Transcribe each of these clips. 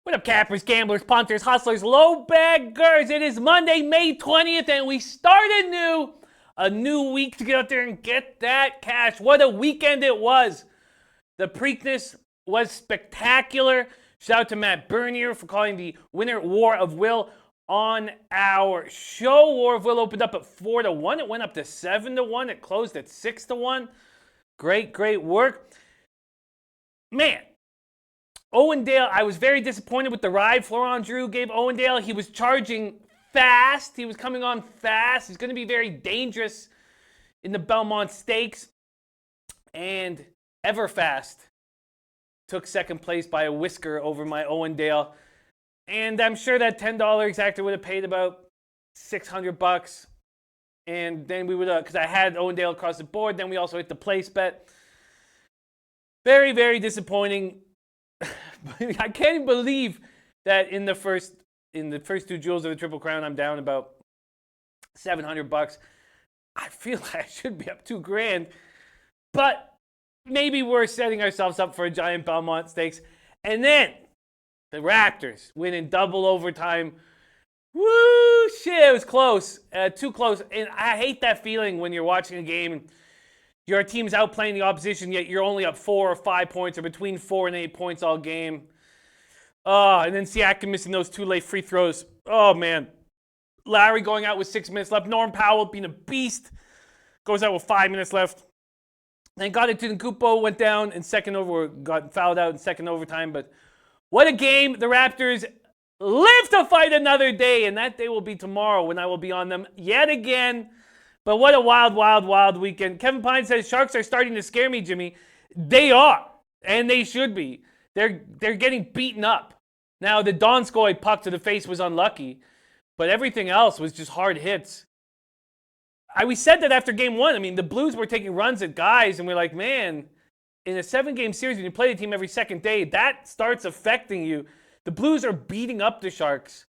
What up, cappers, gamblers, punters, hustlers, low baggers? It is Monday, May 20th, and we start a new week to get out there and get that cash. What a weekend it was. The Preakness was spectacular. Shout out to Matt Bernier for calling the winner War of Will on our show. War of Will opened up at 4-1. It went up to 7-1. It closed at 6-1. Great work. Man. Owendale, I was very disappointed with the ride Florent Drew gave Owendale. He was charging fast. He was coming on fast. He's going to be very dangerous in the Belmont Stakes. And Everfast took second place by a whisker over my Owendale. And I'm sure that $10 exactor would have paid about $600. And then we would have, because I had Owendale across the board. Then we also hit the place bet. Very disappointing. I can't even believe that in the first two jewels of the Triple Crown, I'm down about $700. I feel like I should be up $2,000, but maybe we're setting ourselves up for a giant Belmont Stakes. And then the Raptors win in double overtime. Woo! Shit, it was close, too close. And I hate that feeling when you're watching a game and your team's outplaying the opposition, yet you're only up 4 or 5 points, or between 4 and 8 points all game. And then Siakam missing those 2 late free throws. Oh, man. Lowry going out with 6 minutes left. Norm Powell being a beast. Goes out with 5 minutes left. Then got it to Nkupo, went down in second over, got fouled out in second overtime. But what a game. The Raptors live to fight another day, and that day will be tomorrow when I will be on them yet again. But what a wild weekend. Kevin Pine says, Sharks are starting to scare me, Jimmy. They are, and they should be. They're getting beaten up. Now, the Donskoy puck to the face was unlucky, but everything else was just hard hits. We said that after game one. I mean, the Blues were taking runs at guys, and we're like, man, in a 7-game series, when you play the team every second day, that starts affecting you. The Blues are beating up the Sharks.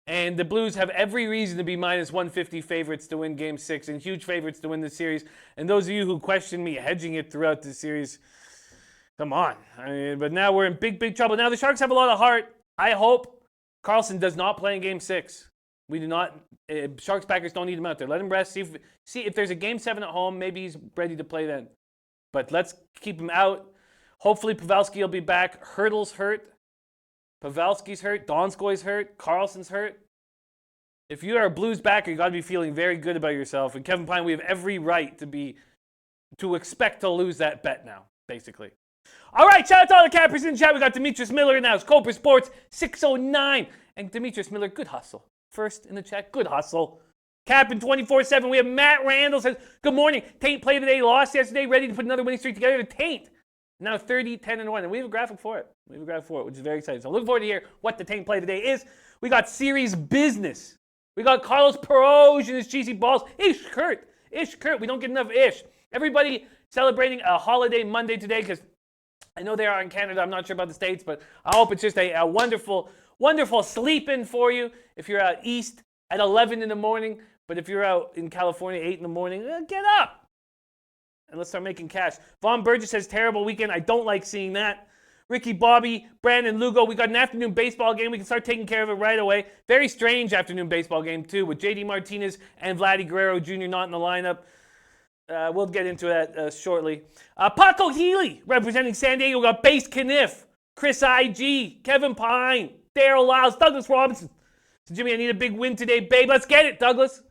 And the Blues have every reason to be minus 150 favorites to win Game 6 and huge favorites to win the series. And those of you who question me hedging it throughout the series, come on. But now we're in big trouble. Now the Sharks have a lot of heart. I hope Carlson does not play in Game 6. We do not. Sharks backers don't need him out there. Let him rest. See if there's a Game 7 at home, maybe he's ready to play then. But let's keep him out. Hopefully Pavelski will be back. Hurdle's hurt. Pavelski's hurt, Donskoy's hurt, Carlson's hurt. If you are a Blues backer, you got to be feeling very good about yourself. And Kevin Pine, we have every right to expect to lose that bet now, basically. All right, shout out to all the cappers in the chat. We got Demetrius Miller now. It's Cobra Sports 609. And Demetrius Miller, good hustle. First in the chat, good hustle. Capping 24/7. We have Matt Randall says, good morning. Taint played today, lost yesterday, ready to put another winning streak together. The Taint. Now 30, 10, and 1. And we have a graphic for it. Which is very exciting. So looking forward to hear what the Tank play today is. We got series business. We got Carlos Peroj and his cheesy balls. Ish Kurt. We don't get enough ish. Everybody celebrating a holiday Monday today because I know they are in Canada. I'm not sure about the States, but I hope it's just a wonderful sleep-in for you. If you're out east at 11 in the morning, but if you're out in California 8 in the morning, get up. And let's start making cash. Vaughn Burgess says, terrible weekend. I don't like seeing that. Ricky Bobby, Brandon Lugo. We got an afternoon baseball game. We can start taking care of it right away. Very strange afternoon baseball game, too, with J.D. Martinez and Vladdy Guerrero Jr. not in the lineup. We'll get into that shortly. Paco Healy, representing San Diego. We got Base Kniff, Chris I.G., Kevin Pine, Daryl Lyles, Douglas Robinson. So, Jimmy, I need a big win today, babe. Let's get it, Douglas.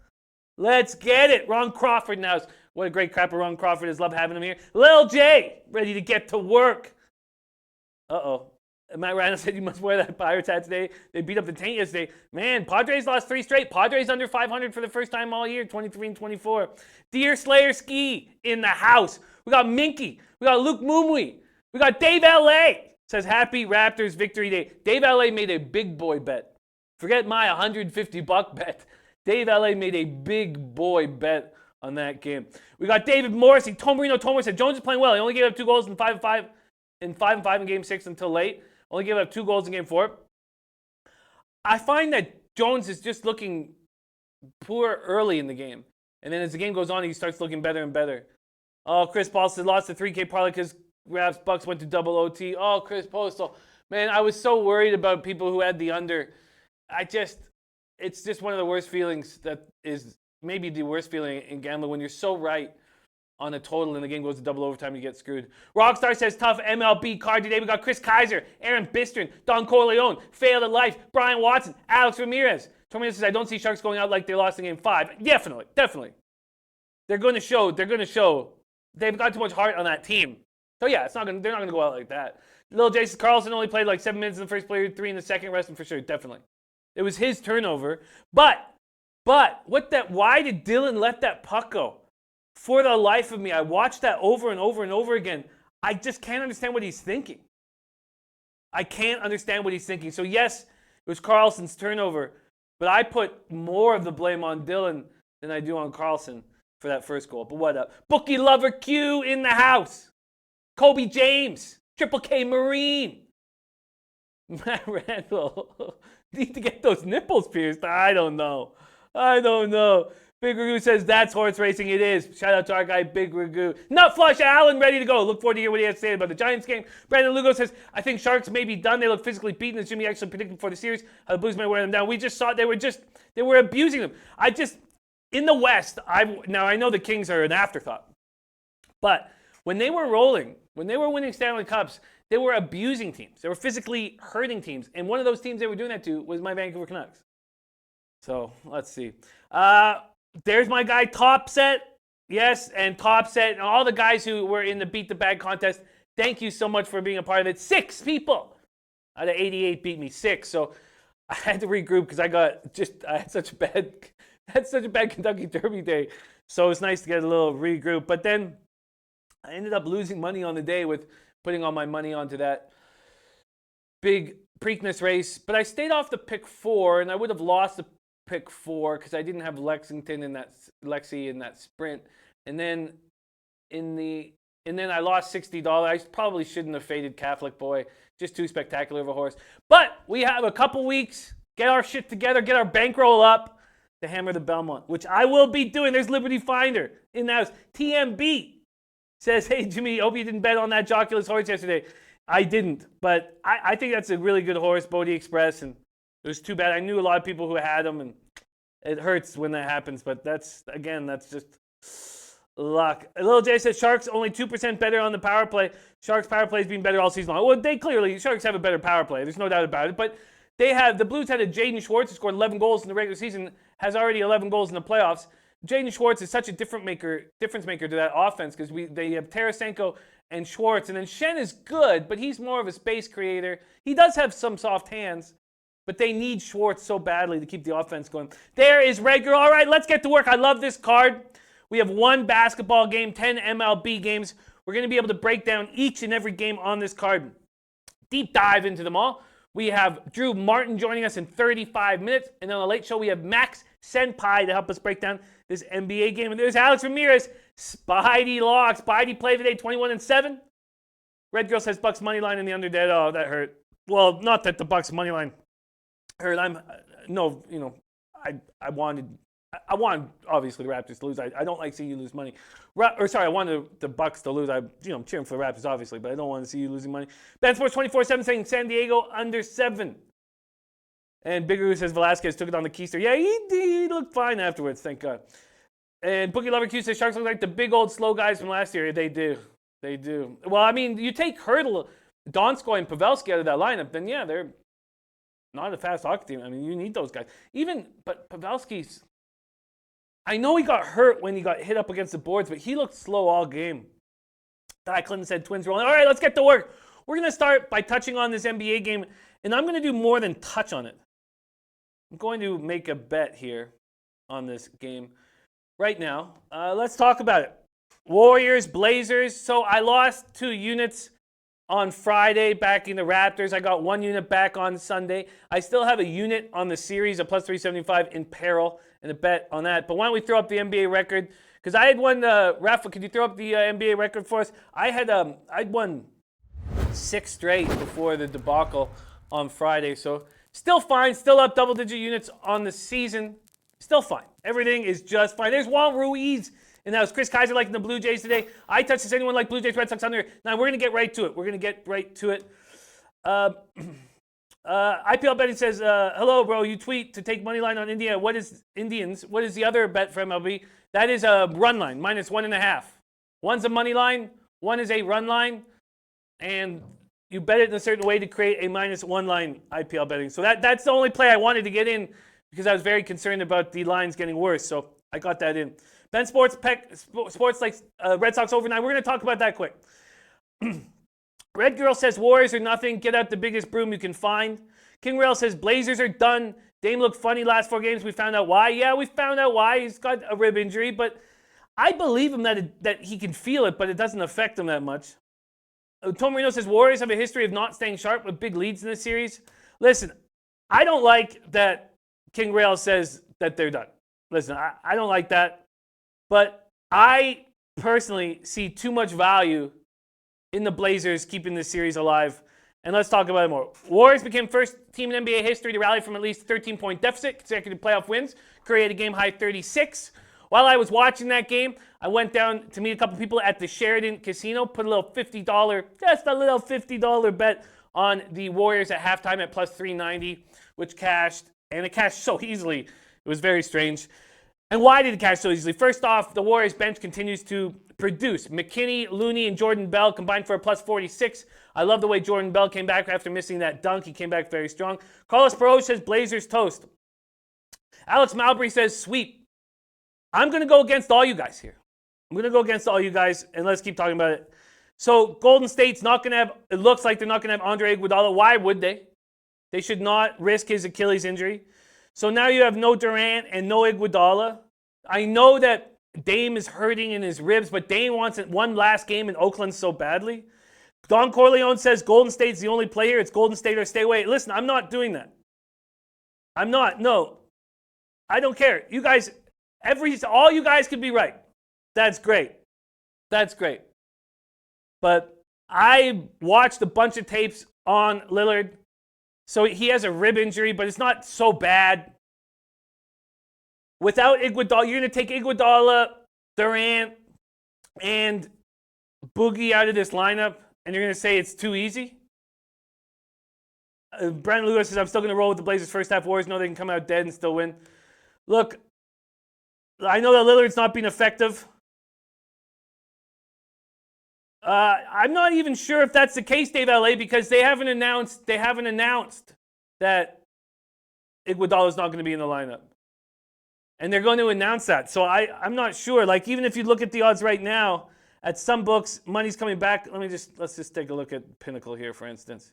Let's get it. Ron Crawford now. What a great crapper Ron Crawford is. Love having him here. Lil J, ready to get to work. Uh-oh. Matt Randall said you must wear that Pirates hat today. They beat up the Taint yesterday. Man, Padres lost 3 straight. Padres under 500 for the first time all year, 23-24. Deer Slayer Ski in the house. We got Minky. We got Luke Mumui. We got Dave L.A. Says happy Raptors victory day. Dave L.A. made a big boy bet. Forget my $150 bet. Dave LA made a big boy bet on that game. We got David Morrissey. Tomarino said Jones is playing well. He only gave up 2 goals in 5-5 in game 6 until late. Only gave up 2 goals in game 4. I find that Jones is just looking poor early in the game. And then as the game goes on, he starts looking better and better. Oh, Chris Paul said lost the 3K parlay because Raps Bucks went to double OT. Oh, Chris Postal. Man, I was so worried about people who had the under. It's just one of the worst feelings, that is maybe the worst feeling in gambling, when you're so right on a total and the game goes to double overtime, you get screwed. Rockstar says tough MLB card today. We got Chris Kaiser, Aaron Bistrin, Don Corleone, Failed at Life, Brian Watson, Alex Ramirez. Tormenta says I don't see Sharks going out like they lost in game 5. Definitely. They're going to show. They've got too much heart on that team. So yeah, they're not going to go out like that. Little Jason Carlson only played like 7 minutes in the first period, 3 in the second. Rest him for sure, definitely. It was his turnover. But why did Dylan let that puck go? For the life of me, I watched that over and over and over again. I just can't understand what he's thinking. I can't understand what he's thinking. So yes, it was Carlson's turnover, but I put more of the blame on Dylan than I do on Carlson for that first goal. But what up? Bookie Lover Q in the house. Kobe James. Triple K Marine. Matt Randall. Need to get those nipples pierced. I don't know. Big Ragoo says that's horse racing. It is. Shout out to our guy Big Ragoo. Nut Flush Allen ready to go. Look forward to hear what he has to say about the Giants game. Brandon Lugo says I think Sharks may be done. They look physically beaten, as Jimmy actually predicted before the series. How the Blues may wear them down. We just saw they were abusing them. In the West, now I know the Kings are an afterthought, but when they were rolling, when they were winning Stanley Cups, they were abusing teams. They were physically hurting teams. And one of those teams they were doing that to was my Vancouver Canucks. So let's see. There's my guy Top Set. Yes, and Top Set. And all the guys who were in the Beat the Bag contest, thank you so much for being a part of it. 6 people out of 88 beat me. 6. So I had to regroup because I had such a bad Kentucky Derby day. So it's nice to get a little regroup. But then I ended up losing money on the day with putting all my money onto that big Preakness race. But I stayed off the pick 4, and I would have lost the pick 4 because I didn't have Lexi in that sprint. And then I lost $60. I probably shouldn't have faded Catholic Boy. Just too spectacular of a horse. But we have a couple weeks. Get our shit together. Get our bankroll up to hammer the Belmont, which I will be doing. There's Liberty Finder in the house. TMB says, hey, Jimmy, hope you didn't bet on that Joculus horse yesterday. I didn't, but I think that's a really good horse, Bodie Express, and it was too bad. I knew a lot of people who had them, and it hurts when that happens, but that's just luck. Little Jay says, Sharks only 2% better on the power play. Sharks power play has been better all season long. Well, Sharks have a better power play. There's no doubt about it, but the Blues had a Jaden Schwartz who scored 11 goals in the regular season, has already 11 goals in the playoffs. Jaden Schwartz is such a difference maker to that offense because they have Tarasenko and Schwartz, and then Shen is good, but he's more of a space creator. He does have some soft hands, but they need Schwartz so badly to keep the offense going. There is Red Girl. All right, let's get to work. I love this card. We have 1 basketball game, 10 MLB games. We're going to be able to break down each and every game on this card. Deep dive into them all. We have Drew Martin joining us in 35 minutes, and on the late show we have Max Senpai to help us break down this NBA game. And there's Alex Ramirez, Spidey Locks. Spidey played today, 21-7. Red Girl says Bucks money line in the under dead. Oh, that hurt. Well, not that the Bucks money line hurt. I wanted obviously the Raptors to lose. I don't like seeing you lose money. I wanted the Bucks to lose. I'm cheering for the Raptors obviously, but I don't want to see you losing money. Ben Sports 24/7 saying San Diego under 7. And Bigger says Velasquez took it on the keister. Yeah, he looked fine afterwards, thank God. And Bookie Lover Q says Sharks look like the big old slow guys from last year. They do. Well, I mean, you take Hurdle, Donskoy, and Pavelski out of that lineup, then yeah, they're not a fast hockey team. I mean, you need those guys. But Pavelski's, I know he got hurt when he got hit up against the boards, but he looked slow all game. Ty Clinton said Twins rolling. All right, let's get to work. We're going to start by touching on this NBA game, and I'm going to do more than touch on it. I'm going to make a bet here on this game right now. Let's talk about it. Warriors, Blazers. So I lost 2 units on Friday backing the Raptors. I got 1 unit back on Sunday. I still have a unit on the series, a plus 375 in peril, and a bet on that. But why don't we throw up the NBA record? Because I had won, Rafa, could you throw up the NBA record for us? I'd won 6 straight before the debacle on Friday. So still fine, still up double-digit units on the season. Still fine. Everything is just fine. There's Juan Ruiz. And that was Chris Kaiser liking the Blue Jays today. I touched this. Anyone like Blue Jays, Red Sox under? Now, we're going to get right to it. IPL betting says, hello, bro. You tweet to take money line on India. What is Indians? What is the other bet for MLB? That is a run line, minus 1.5. One's a money line. One is a run line. And you bet it in a certain way to create a minus 1 line IPL betting. So that's the only play I wanted to get in because I was very concerned about the lines getting worse. So I got that in. Ben Sports likes Red Sox overnight. We're going to talk about that quick. Red Girl says Warriors are nothing. Get out the biggest broom you can find. King Rail says Blazers are done. Dame looked funny last 4 games. We found out why. Yeah, we found out why. He's got a rib injury, but I believe him that he can feel it, but it doesn't affect him that much. Tom Marino says Warriors have a history of not staying sharp with big leads in this series. Listen, I don't like that King Rail says that they're done. Listen, I don't like that. But I personally see too much value in the Blazers keeping this series alive. And let's talk about it more. Warriors became first team in NBA history to rally from at least 13-point deficit, consecutive playoff wins, created a game-high 36. While I was watching that game, I went down to meet a couple people at the Sheraton Casino, put a little $50 bet on the Warriors at halftime at plus 390, which cashed, and it cashed so easily. It was very strange. And why did it cash so easily? First off, the Warriors bench continues to produce. McKinney, Looney, and Jordan Bell combined for a plus 46. I love the way Jordan Bell came back after missing that dunk. He came back very strong. Carlos Perot says Blazers toast. Alex Mowbray says sweep. I'm going to go against all you guys here. I'm going to go against all you guys, and let's keep talking about it. So Golden State's not going to have, it looks like they're not going to have Andre Iguodala. Why would they? They should not risk his Achilles injury. So now you have no Durant and no Iguodala. I know that Dame is hurting in his ribs, but Dame wants one last game in Oakland so badly. Don Corleone says Golden State's the only player. It's Golden State or stay away. Listen, I'm not doing that. I'm not. No. I don't care. You guys, all you guys could be right. That's great. That's great. But I watched a bunch of tapes on Lillard. So he has a rib injury, but it's not so bad. Without Iguodala, you're going to take Iguodala, Durant, and Boogie out of this lineup, and you're going to say it's too easy? Brent Lewis says, I'm still going to roll with the Blazers first half. Warriors know they can come out dead and still win. Look, I know that Lillard's not been effective. I'm not even sure if that's the case, Dave LA, because they haven't announced that Iguodala is not going to be in the lineup. And they're going to announce that. So I'm not sure. Like, even if you look at the odds right now, at some books, money's coming back. Let's just take a look at Pinnacle here, for instance.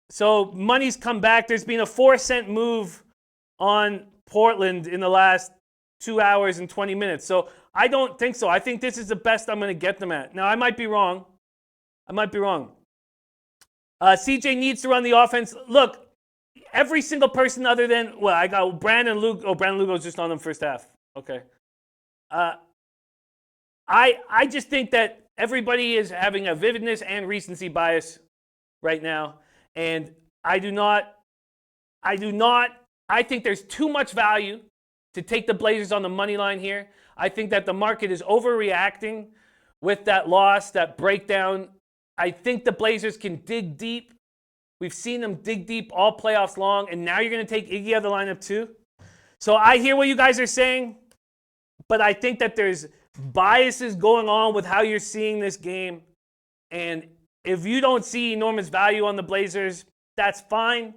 So money's come back. There's been a 4-cent move on Portland in the last 2 hours and 20 minutes. So I don't think so. I think this is the best I'm going to get them at. Now, I might be wrong. CJ needs to run the offense. Look, every single person other than, well, I got Brandon Lugo. Oh, Brandon Lugo's just on them first half. Okay. I just think that everybody is having a vividness and recency bias right now. And I think there's too much value to take the Blazers on the money line here. I think that the market is overreacting with that loss, that breakdown. I think the Blazers can dig deep. We've seen them dig deep all playoffs long, and now you're going to take Iggy out of the lineup too. So I hear what you guys are saying, but I think that there's biases going on with how you're seeing this game. And if you don't see enormous value on the Blazers, that's fine.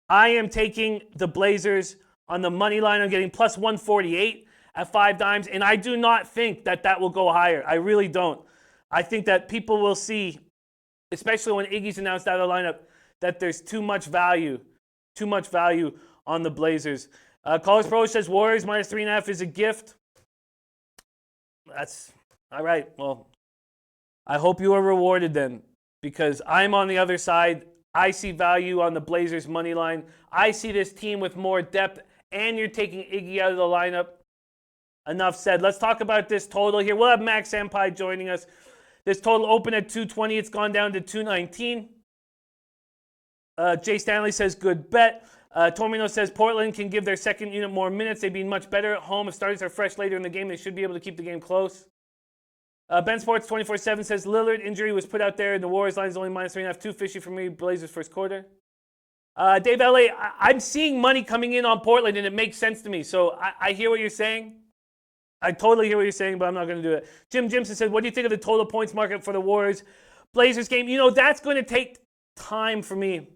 I am taking the Blazers on the money line. I'm getting plus 148 at 5 dimes, and I do not think that will go higher. I really don't. I think that people will see, especially when Iggy's announced out of the lineup, that there's too much value on the Blazers. College Pro says Warriors minus 3.5 is a gift. That's all right. Well, I hope you are rewarded then. because I'm on the other side. I see value on the Blazers money line. I see this team with more depth, and you're taking Iggy out of the lineup. Enough said. Let's talk about this total here. We'll have Max Sampai joining us. This total opened at 220. It's gone down to 219. Jay Stanley says, good bet. Tormino says, Portland can give their second unit more minutes. They'd be much better at home. If starters are fresh later in the game, they should be able to keep the game close. Ben Sports 24/7 says, Lillard injury was put out there, and the Warriors line is only -3.5. Too fishy for me. Blazers first quarter. Dave LA, I'm seeing money coming in on Portland, and it makes sense to me. So I hear what you're saying. I totally hear what you're saying, but I'm not going to do it. Jim Jimson said, what do you think of the total points market for the Warriors Blazers game? You know, that's going to take time for me.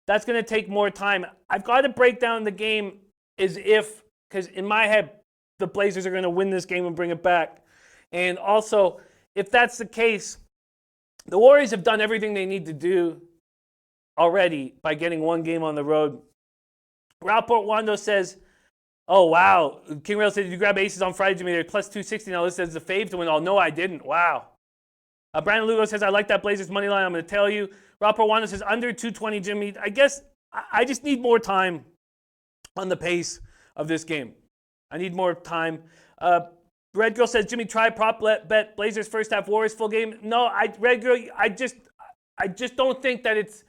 That's going to take more time. I've got to break down the game as if, because in my head, the Blazers are going to win this game and bring it back. And also, if that's the case, the Warriors have done everything they need to do already by getting one game on the road. Raulport Wando says, oh, wow. King Rail said, did you grab aces on Friday, Jimmy? They're plus 260 now. This says the fave to win. Oh, no, I didn't. Wow. Brandon Lugo says, I like that Blazers money line. I'm going to tell you. Raulport Wando says, under 220, Jimmy. I guess I just need more time on the pace of this game. I need more time. Red Girl says, Jimmy, try prop bet Blazers first half, Warriors full game. No, Red Girl, I just don't think that it's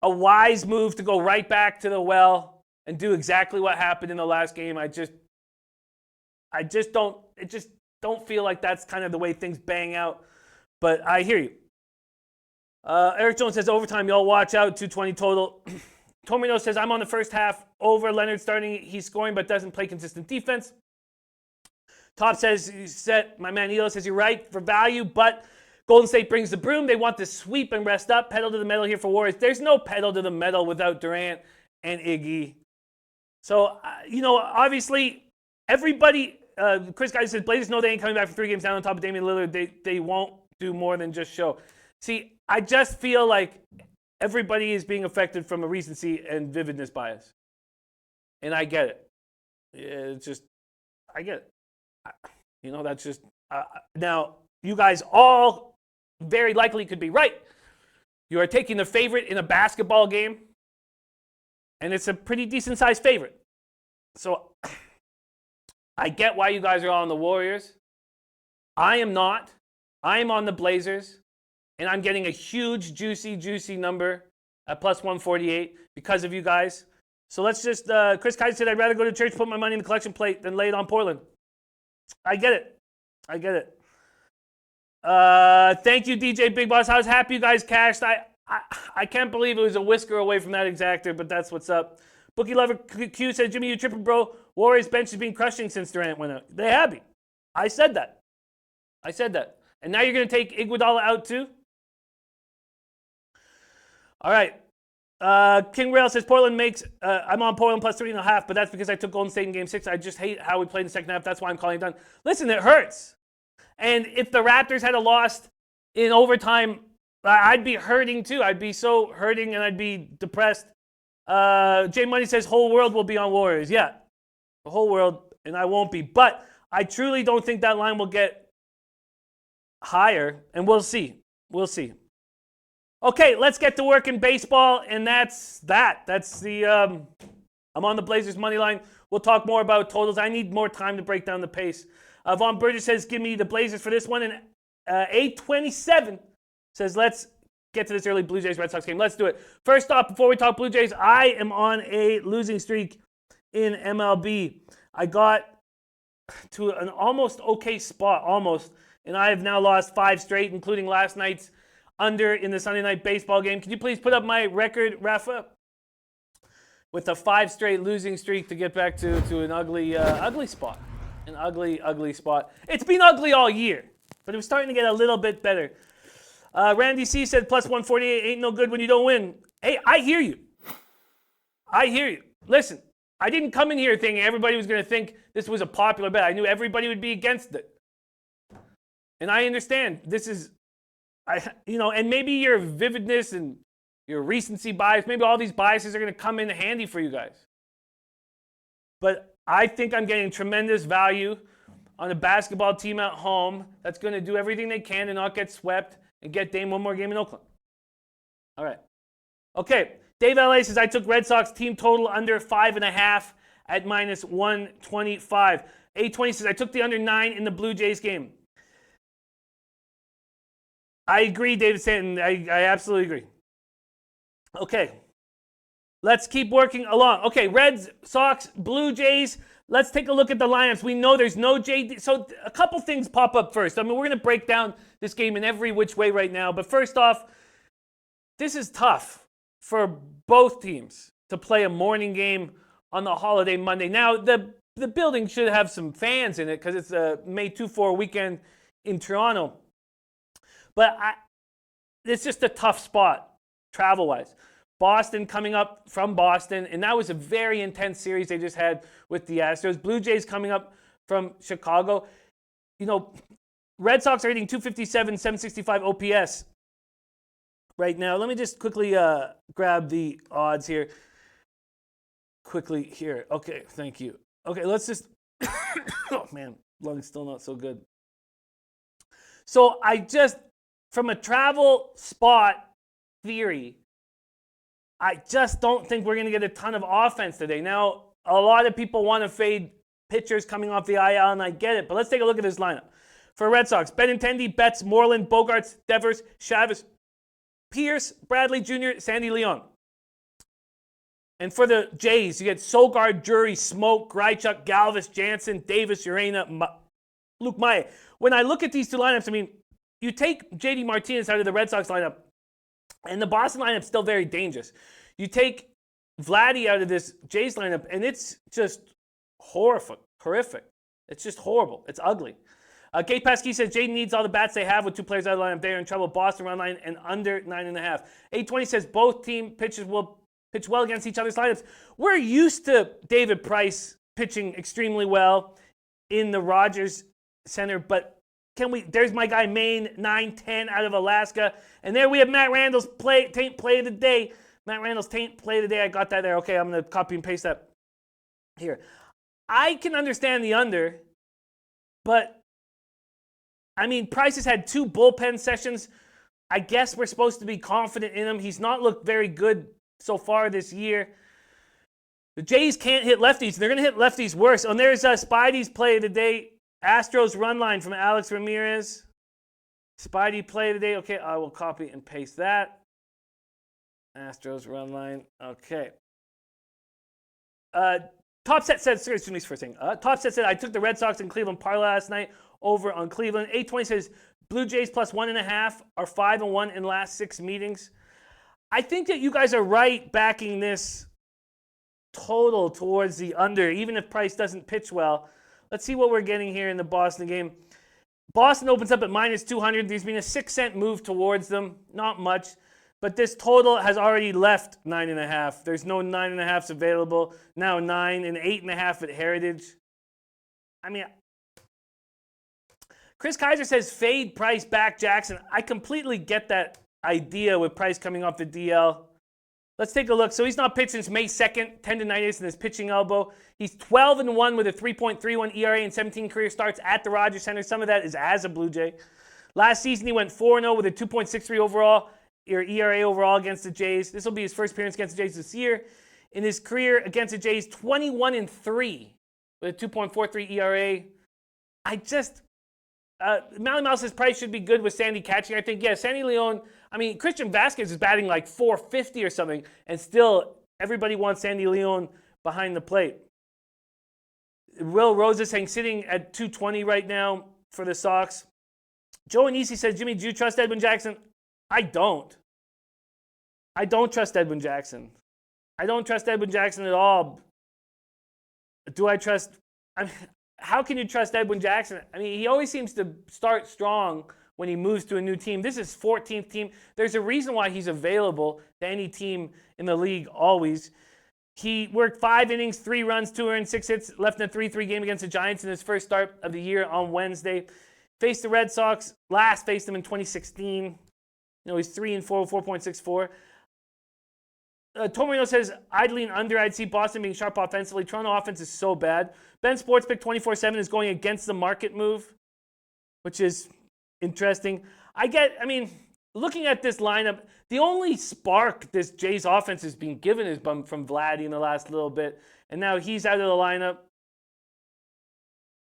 a wise move to go right back to the well and do exactly what happened in the last game. I just don't feel like that's kind of the way things bang out. But I hear you. Eric Jones says, overtime, y'all watch out, 220 total. Tomino says, I'm on the first half over. Leonard starting, he's scoring but doesn't play consistent defense. Top says, my man Elo says, you're right for value, but Golden State brings the broom. They want to sweep and rest up. Pedal to the metal here for Warriors. There's no pedal to the metal without Durant and Iggy. So, obviously, everybody, Chris Guy says, Blazers know they ain't coming back for 3 games down on top of Damian Lillard. They won't do more than just show. See, I just feel like everybody is being affected from a recency and vividness bias. And I get it. It's just, I get it. That's just, now, you guys all very likely could be right. You are taking the favorite in a basketball game, and it's a pretty decent-sized favorite. So I get why you guys are all on the Warriors. I am not. I am on the Blazers, and I'm getting a huge, juicy number at plus 148 because of you guys. So let's just, Chris Kaiser said, I'd rather go to church, put my money in the collection plate than lay it on Portland. I get it. Thank you, DJ Big Boss. I was happy you guys cashed. I can't believe it was a whisker away from that exactor, but that's what's up. Bookie Lover Q said, Jimmy, you tripping, bro. Warriors bench has been crushing since Durant went out. They have been. I said that. And now you're going to take Iguodala out too? All right. King Rail says, Portland makes, I'm on Portland plus 3.5, but that's because I took Golden State in game 6. I just hate how we played in the second half. That's why I'm calling it done. Listen, it hurts. And if the Raptors had lost in overtime, I'd be hurting too. I'd be so hurting and I'd be depressed. Jay Money says, whole world will be on Warriors. Yeah, the whole world, and I won't be. But I truly don't think that line will get higher, and we'll see. Okay, let's get to work in baseball, and that's that. That's the, I'm on the Blazers money line. We'll talk more about totals. I need more time to break down the pace. Vaughn Burgess says, give me the Blazers for this one. And 827 says, let's get to this early Blue Jays Red Sox game. Let's do it. First off, before we talk Blue Jays, I am on a losing streak in MLB. I got to an almost okay spot, and I have now lost 5 straight, including last night's under in the Sunday night baseball game. Can you please put up my record, Rafa? With a 5 straight losing streak to get back to an ugly spot. An ugly spot. It's been ugly all year, but it was starting to get a little bit better. Randy C said plus 148 ain't no good when you don't win. Hey, I hear you. Listen, I didn't come in here thinking everybody was going to think this was a popular bet. I knew everybody would be against it. And I understand this is, and maybe your vividness and your recency bias, maybe all these biases are going to come in handy for you guys. But I think I'm getting tremendous value on a basketball team at home that's going to do everything they can to not get swept and get Dame one more game in Oakland. All right. Okay. Dave LA says, I took Red Sox team total under 5.5 at minus 125. A20 says, I took the under 9 in the Blue Jays game. I agree, David Stanton. I absolutely agree. Okay. Let's keep working along. Okay, Reds, Sox, Blue Jays. Let's take a look at the lineups. We know there's no JD. So a couple things pop up first. I mean, we're going to break down this game in every which way right now. But first off, this is tough for both teams to play a morning game on the holiday Monday. Now, the building should have some fans in it because it's a May 2-4 weekend in Toronto. But it's just a tough spot travel-wise. Boston coming up from Boston, and that was a very intense series they just had with the Astros. Blue Jays coming up from Chicago. You know, Red Sox are hitting 257, 765 OPS right now. Let me just quickly grab the odds here. Quickly here. Okay, thank you. Okay, let's just... oh, man, lungs still not so good. So I just, from a travel spot theory, I just don't think we're going to get a ton of offense today. Now, a lot of people want to fade pitchers coming off the IL, and I get it. But let's take a look at this lineup. For Red Sox, Benintendi, Betts, Moreland, Bogarts, Devers, Chavez, Pierce, Bradley Jr., Sandy Leon. And for the Jays, you get Sogard, Jury, Smoke, Grichuk, Galvis, Jansen, Davis, Urena, Luke Maye. When I look at these two lineups, I mean, you take J.D. Martinez out of the Red Sox lineup, and the Boston lineup's still very dangerous. You take Vladdy out of this Jays lineup, and it's just horrific. It's just horrible. It's ugly. Kate Paskey says Jaden needs all the bats they have with two players out of the lineup. They're in trouble. Boston run line and under 9.5. 820 says both team pitchers will pitch well against each other's lineups. We're used to David Price pitching extremely well in the Rogers Center, but there's my guy Maine, 9-10 out of Alaska. And there we have Matt Randall's taint play of the day. Matt Randall's taint play of the day. I got that there. Okay, I'm going to copy and paste that here. I can understand the under, but, I mean, Price has had 2 bullpen sessions. I guess we're supposed to be confident in him. He's not looked very good so far this year. The Jays can't hit lefties. They're going to hit lefties worse. And there's Spidey's play of the day. Astros run line from Alex Ramirez. Spidey play today. Okay, I will copy and paste that. Astros run line. Okay. Top Set said, excuse me for a second. Top Set said, I took the Red Sox and Cleveland parlay last night over on Cleveland. 820 says, Blue Jays plus 1.5 are 5-1 in last 6 meetings. I think that you guys are right backing this total towards the under, even if Price doesn't pitch well. Let's see what we're getting here in the Boston game. Boston opens up at minus 200. There's been a 6-cent move towards them. Not much. But this total has already left 9.5. There's no 9.5s available. Now 9 and 8.5 at Heritage. I mean, Chris Kaiser says fade Price back Jackson. I completely get that idea with Price coming off the DL. Let's take a look. So he's not pitched since May 2nd, 10-9 in his pitching elbow. He's 12-1 with a 3.31 ERA and 17 career starts at the Rogers Center. Some of that is as a Blue Jay. Last season, he went 4-0 with a 2.63 overall or ERA overall against the Jays. This will be his first appearance against the Jays this year. In his career against the Jays, 21-3 with a 2.43 ERA. Mally Mouse says Price should be good with Sandy catching. I think, yeah, Sandy Leon. I mean, Christian Vasquez is batting like 450 or something, and still everybody wants Sandy Leon behind the plate. Will Rose is saying sitting at 220 right now for the Sox. Joe Anisi says, Jimmy, do you trust Edwin Jackson? I don't. I don't trust Edwin Jackson. I don't trust Edwin Jackson at all. Do I trust? I mean, how can you trust Edwin Jackson? I mean, he always seems to start strong when he moves to a new team. This is 14th team. There's a reason why he's available to any team in the league always. He worked 5 innings, 3 runs, 2 earned, 6 hits, left in a 3-3 game against the Giants in his first start of the year on Wednesday. Faced the Red Sox. Last faced them in 2016. You know, he's 3-4, 4.64. Tomarino says, I'd lean under. I'd see Boston being sharp offensively. Toronto offense is so bad. Ben Sportsbook 24/7 is going against the market move, which is interesting. I mean, looking at this lineup, the only spark this Jays offense has been given is from Vladdy in the last little bit, and now he's out of the lineup.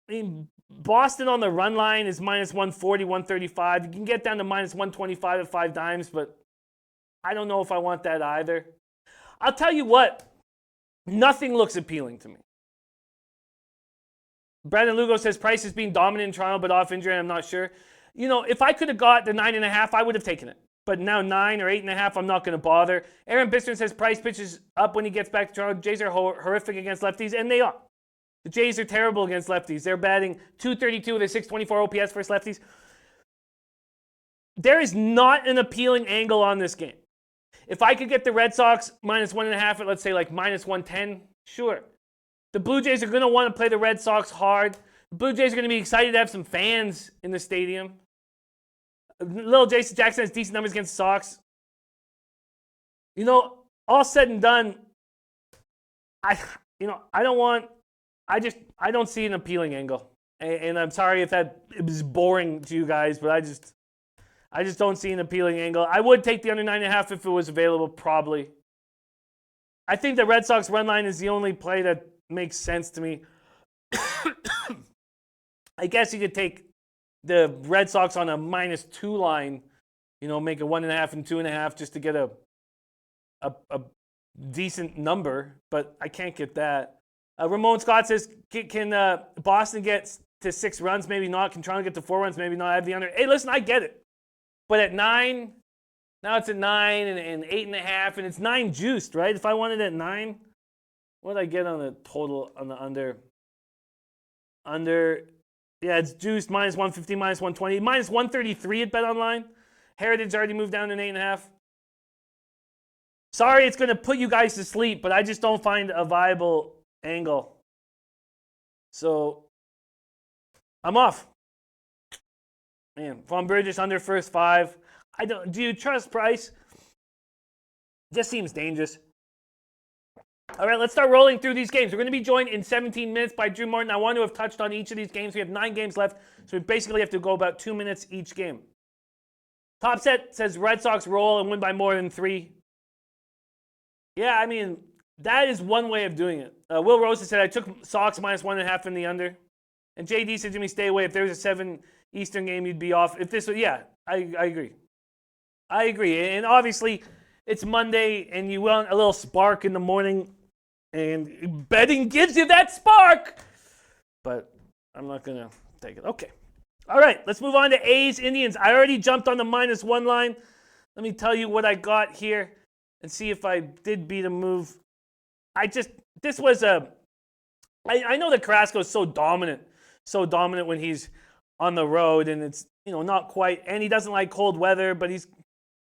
I mean, Boston on the run line is minus 140, 135. You can get down to minus 125 at 5 dimes, but I don't know if I want that either. I'll tell you what, nothing looks appealing to me. Brandon Lugo says Price is being dominant in Toronto, but off injury, I'm not sure. You know, if I could have got the 9.5, I would have taken it. But now 9 or 8.5, I'm not going to bother. Aaron Bistron says Price pitches up when he gets back to Toronto. Jays are horrific against lefties, and they are. The Jays are terrible against lefties. They're batting .232 with a .624 OPS versus lefties. There is not an appealing angle on this game. If I could get the Red Sox minus 1.5 at, let's say, like minus 110, sure. The Blue Jays are going to want to play the Red Sox hard. The Blue Jays are going to be excited to have some fans in the stadium. Little Jason Jackson has decent numbers against the Sox. You know, all said and done, I don't see an appealing angle. And I'm sorry if that is boring to you guys, but I just don't see an appealing angle. I would take the under 9.5 if it was available, probably. I think the Red Sox run line is the only play that makes sense to me. I guess you could take the Red Sox on a -2 line, you know, make a 1.5 and 2.5 just to get a decent number, but I can't get that. Ramon Scott says, can Boston get to 6 runs? Maybe not. Can Toronto get to 4 runs? Maybe not. I have the under. Hey, listen, I get it. But at 9, now it's at 9 and 8.5, and it's 9 juiced, right? If I wanted it at 9, what did I get on the total on the under? Yeah, it's juiced minus 150, minus 120, minus 133 at BetOnline. Heritage already moved down to an 8.5. Sorry, it's going to put you guys to sleep, but I just don't find a viable angle. So I'm off. Man, Von Burgess under first 5. Do you trust Price? Just seems dangerous. All right, let's start rolling through these games. We're going to be joined in 17 minutes by Drew Martin. I want to have touched on each of these games. We have 9 games left, so we basically have to go about 2 minutes each game. Top Set says Red Sox roll and win by more than 3. Yeah, I mean, that is one way of doing it. Will Rosa said, I took Sox minus 1.5 in the under. And JD said, Jimmy, stay away. If there was a 7 Eastern game, you'd be off. If this was, yeah, I agree. I agree. And obviously, it's Monday, and you want a little spark in the morning. And betting gives you that spark. But I'm not going to take it. Okay. All right. Let's move on to A's Indians. I already jumped on the -1 line. Let me tell you what I got here and see if I did beat a move. I know that Carrasco is so dominant when he's on the road, and it's, you know, not quite, and he doesn't like cold weather, but he's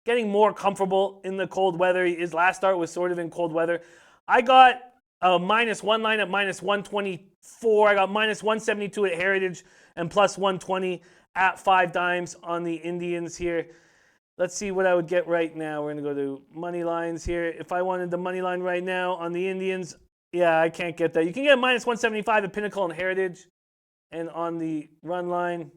getting more comfortable in the cold weather. His last start was sort of in cold weather. I got a -1 line at -124. I got -172 at Heritage and +120 at 5 dimes on the Indians here. Let's see what I would get right now. We're going to go to money lines here. If I wanted the money line right now on the Indians, yeah, I can't get that. You can get -175 at Pinnacle and Heritage. And on the run line,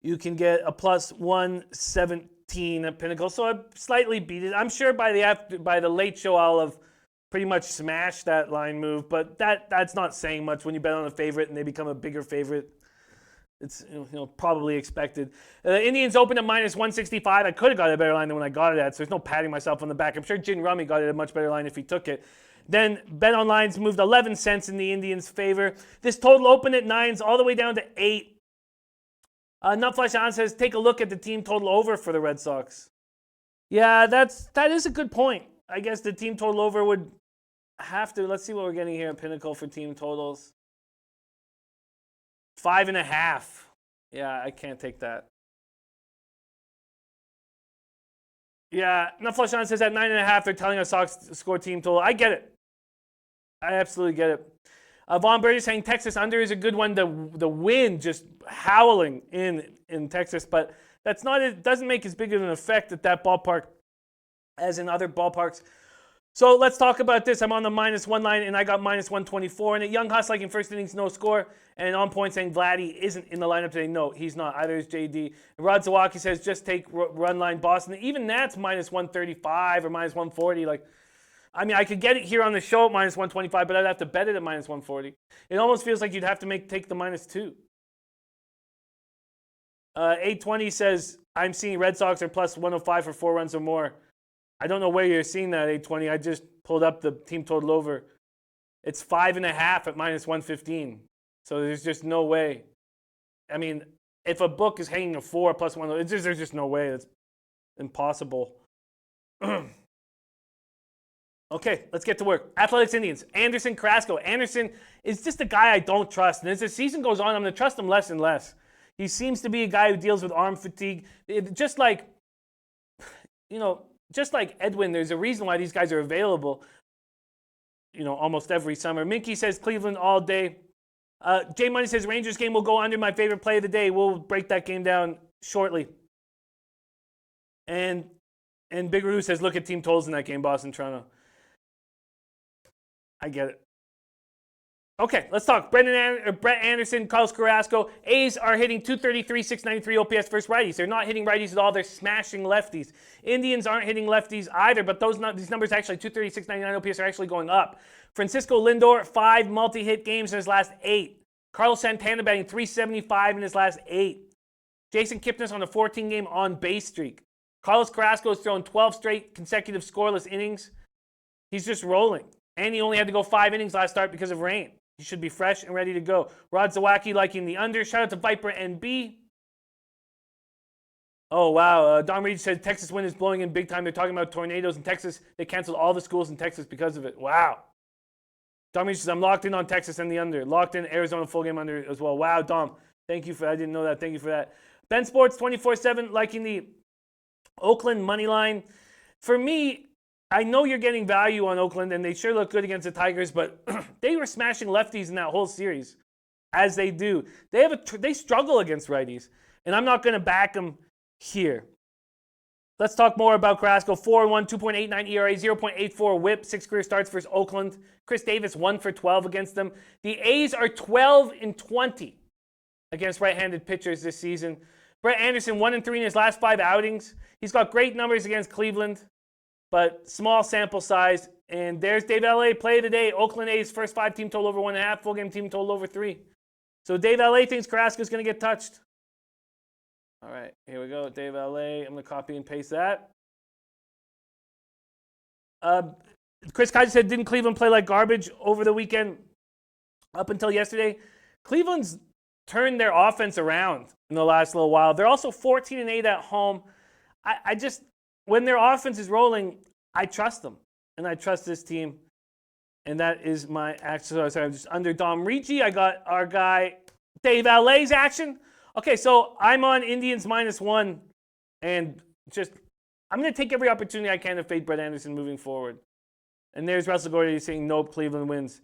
you can get a +117 at Pinnacle. So I slightly beat it. I'm sure by the late show I'll have pretty much smashed that line move, but that's not saying much when you bet on a favorite and they become a bigger favorite. It's, you know, probably expected. The Indians opened at -165. I could have got a better line than when I got it at, so there's no patting myself on the back. I'm sure Jin Rummy got it at a much better line if he took it. Then BetOnline's moved 11 cents in the Indians' favor. This total opened at 9s all the way down to 8. Nutflesh On says, take a look at the team total over for the Red Sox. Yeah, that is a good point. I guess the team total over would have to. Let's see what we're getting here at Pinnacle for team totals. 5.5. Yeah, I can't take that. Yeah, Nutflesh On says at 9.5, they're telling us Sox score team total. I get it. I absolutely get it. Von Burgess saying Texas under is a good one. The wind just howling in Texas, but that's not. It doesn't make as big of an effect at that ballpark as in other ballparks. So let's talk about this. I'm on the -1 line, and I got -124 in it. Young Huss liking first innings, no score. And on point saying Vladdy isn't in the lineup today. No, he's not. Either is JD. And Rod Zawacki says just take run line Boston. Even that's -135 or -140. Like, I mean, I could get it here on the show at -125, but I'd have to bet it at -140. It almost feels like you'd have to take the -2. 820 says, I'm seeing Red Sox are +105 for 4 runs or more. I don't know where you're seeing that, 820. I just pulled up the team total over. It's 5.5 at -115. So there's just no way. I mean, if a book is hanging a 4 +1, there's just no way. It's impossible. Okay, let's get to work. Athletics Indians, Anderson Carrasco. Anderson is just a guy I don't trust. And as the season goes on, I'm going to trust him less and less. He seems to be a guy who deals with arm fatigue. Just like Edwin, there's a reason why these guys are available, almost every summer. Minky says Cleveland all day. Jay Money says Rangers game will go under my favorite play of the day. We'll break that game down shortly. And Big Roo says look at team totals in that game, Boston, Toronto. I get it. Okay, let's talk. Brett Anderson, Carlos Carrasco. A's are hitting 233, 693 OPS versus righties. They're not hitting righties at all. They're smashing lefties. Indians aren't hitting lefties either, but these numbers actually, 230, 699 OPS are actually going up. Francisco Lindor, 5 multi-hit games in his last 8. Carlos Santana batting 375 in his last 8. Jason Kipnis on a 14-game on-base streak. Carlos Carrasco has thrown 12 straight consecutive scoreless innings. He's just rolling. And he only had to go 5 innings last start because of rain. He should be fresh and ready to go. Rod Zawacki liking the under. Shout out to Viper NB. Oh, wow. Don Reed said Texas wind is blowing in big time. They're talking about tornadoes in Texas. They canceled all the schools in Texas because of it. Wow. Dom Reed says, I'm locked in on Texas and the under. Locked in Arizona full game under as well. Wow, Dom. Thank you for that. I didn't know that. Thank you for that. Ben Sports 24/7 liking the Oakland money line. For me, I know you're getting value on Oakland, and they sure look good against the Tigers, but they were smashing lefties in that whole series, as they do. They struggle against righties, and I'm not going to back them here. Let's talk more about Carrasco. 4-1, 2.89 ERA, 0.84 WHIP, 6 career starts versus Oakland. Chris Davis 1 for 12 against them. The A's are 12-20 against right-handed pitchers this season. Brett Anderson 1-3 in his last 5 outings. He's got great numbers against Cleveland, but small sample size. And there's Dave L.A. play of the day. Oakland A's first 5 team total over 1.5. Full game team total over 3. So Dave L.A. thinks Carrasco's going to get touched. All right, here we go. Dave L.A. I'm going to copy and paste that. Chris Kaiser said, didn't Cleveland play like garbage over the weekend up until yesterday? Cleveland's turned their offense around in the last little while. They're also 14-8 at home. I just, when their offense is rolling, I trust them. And I trust this team. And that is my action. Sorry, I'm just under Dom Ricci. I got our guy, Dave L.A.'s action. Okay, so I'm on Indians -1. And just, I'm going to take every opportunity I can to fade Brett Anderson moving forward. And there's Russell Gordy saying, nope, Cleveland wins.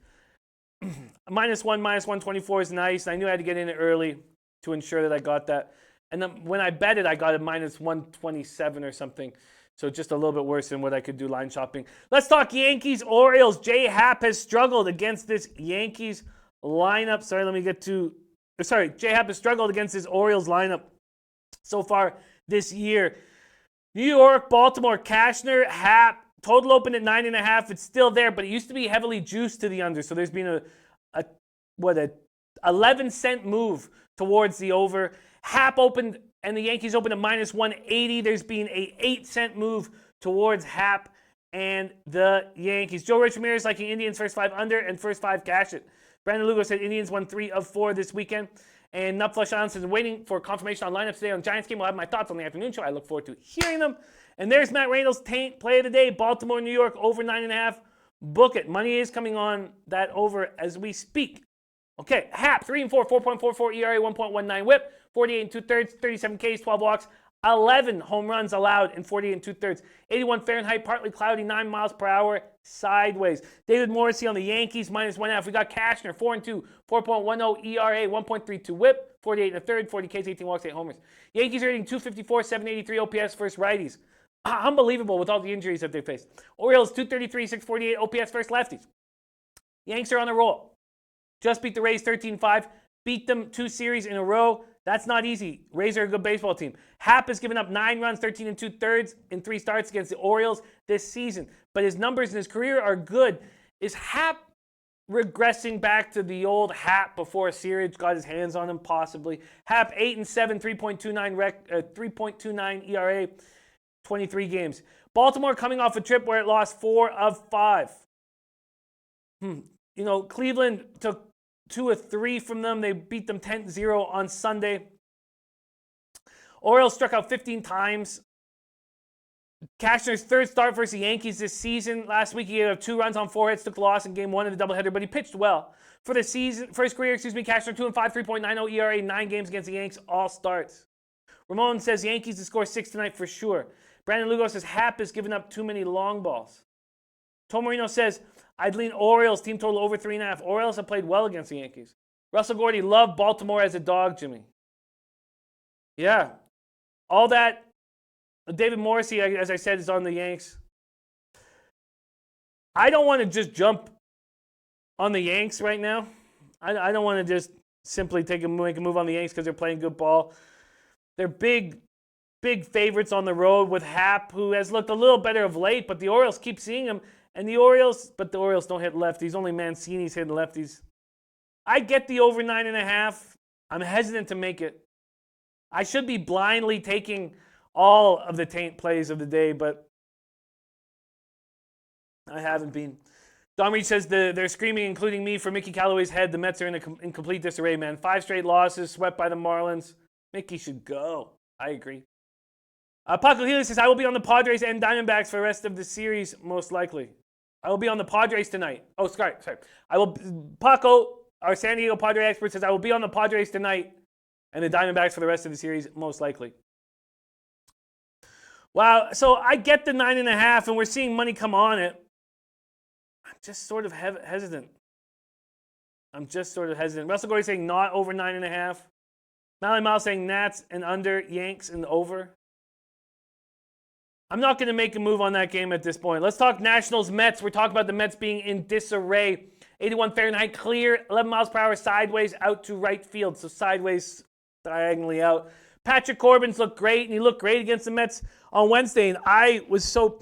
-1, -124 is nice. I knew I had to get in it early to ensure that I got that. And then when I bet it, I got a -127 or something. So just a little bit worse than what I could do line shopping. Let's talk Yankees, Orioles. J Happ has struggled against this Yankees lineup. J Happ has struggled against this Orioles lineup so far this year. New York, Baltimore, Cashner, Happ. Total opened at 9.5. It's still there, but it used to be heavily juiced to the under. So there's been a 11-cent move towards the over. Happ opened, and the Yankees opened at -180. There's been a 8-cent move towards Happ and the Yankees. Joe Rich Ramirez liking Indians first 5 under and first 5 cash it. Brandon Lugo said Indians won 3 of 4 this weekend. And Nupflush on says, waiting for confirmation on lineups today on Giants game. We'll have my thoughts on the afternoon show. I look forward to hearing them. And there's Matt Reynolds' taint play of the day. Baltimore, New York, over 9.5. Book it. Money is coming on that over as we speak. Okay, Happ, 3-4, 4.44 ERA, 1.19 WHIP, 48 2/3, 37 Ks, 12 walks, 11 home runs allowed in 48 2/3, 81 Fahrenheit, partly cloudy, 9 miles per hour, sideways. David Morrissey on the Yankees, -1.5. We got Cashner, 4-2, 4.10 ERA, 1.32 WHIP, 48 1/3, 40 Ks, 18 walks, 8 homers. Yankees are hitting 254, 783 OPS versus righties. Unbelievable with all the injuries that they faced. Orioles 233, 648 OPS versus lefties. Yanks are on a roll. Just beat the Rays 13-5. Beat them 2 series in a row. That's not easy. Rays are a good baseball team. Happ has given up 9 runs, 13 2/3 in 3 starts against the Orioles this season. But his numbers in his career are good. Is Happ regressing back to the old Happ before Searage got his hands on him? Possibly. Happ 8-7, 3.29 ERA, 23 games. Baltimore coming off a trip where it lost 4 of 5. Cleveland took 2 of 3 from them. They beat them 10-0 on Sunday. Orioles struck out 15 times. Cashner's 3rd start versus the Yankees this season. Last week he had 2 runs on 4 hits, took the loss in game 1 of the doubleheader, but he pitched well. For his career, Cashner 2-5, 3.90 ERA, 9 games against the Yanks, all starts. Ramon says Yankees to score 6 tonight for sure. Brandon Lugo says Happ has given up too many long balls. Tom Marino says, I'd lean Orioles, team total over 3.5. Orioles have played well against the Yankees. Russell Gordy loved Baltimore as a dog, Jimmy. Yeah. All that. David Morrissey, as I said, is on the Yanks. I don't want to just jump on the Yanks right now. I don't want to just simply make a move on the Yanks because they're playing good ball. They're big favorites on the road with Happ, who has looked a little better of late, but the Orioles keep seeing him. And the Orioles don't hit lefties. Only Mancini's hitting lefties. I get the over 9.5. I'm hesitant to make it. I should be blindly taking all of the taint plays of the day, but I haven't been. Don Reed says they're screaming, including me, for Mickey Callaway's head. The Mets are in complete disarray, man. 5 straight losses, swept by the Marlins. Mickey should go. I agree. Paco Healy says, I will be on the Padres and Diamondbacks for the rest of the series, most likely. I will be on the Padres tonight. Oh, sorry. Paco, our San Diego Padre expert, says, I will be on the Padres tonight and the Diamondbacks for the rest of the series, most likely. Wow, so I get the 9.5, and we're seeing money come on it. I'm just sort of hesitant. Russell Gordy saying not over 9.5. Mally Miles saying Nats and under, Yanks and over. I'm not going to make a move on that game at this point. Let's talk Nationals-Mets. We're talking about the Mets being in disarray. 81 Fahrenheit, clear, 11 miles per hour, sideways out to right field. So sideways, diagonally out. Patrick Corbin's looked great, and he looked great against the Mets on Wednesday. And I was so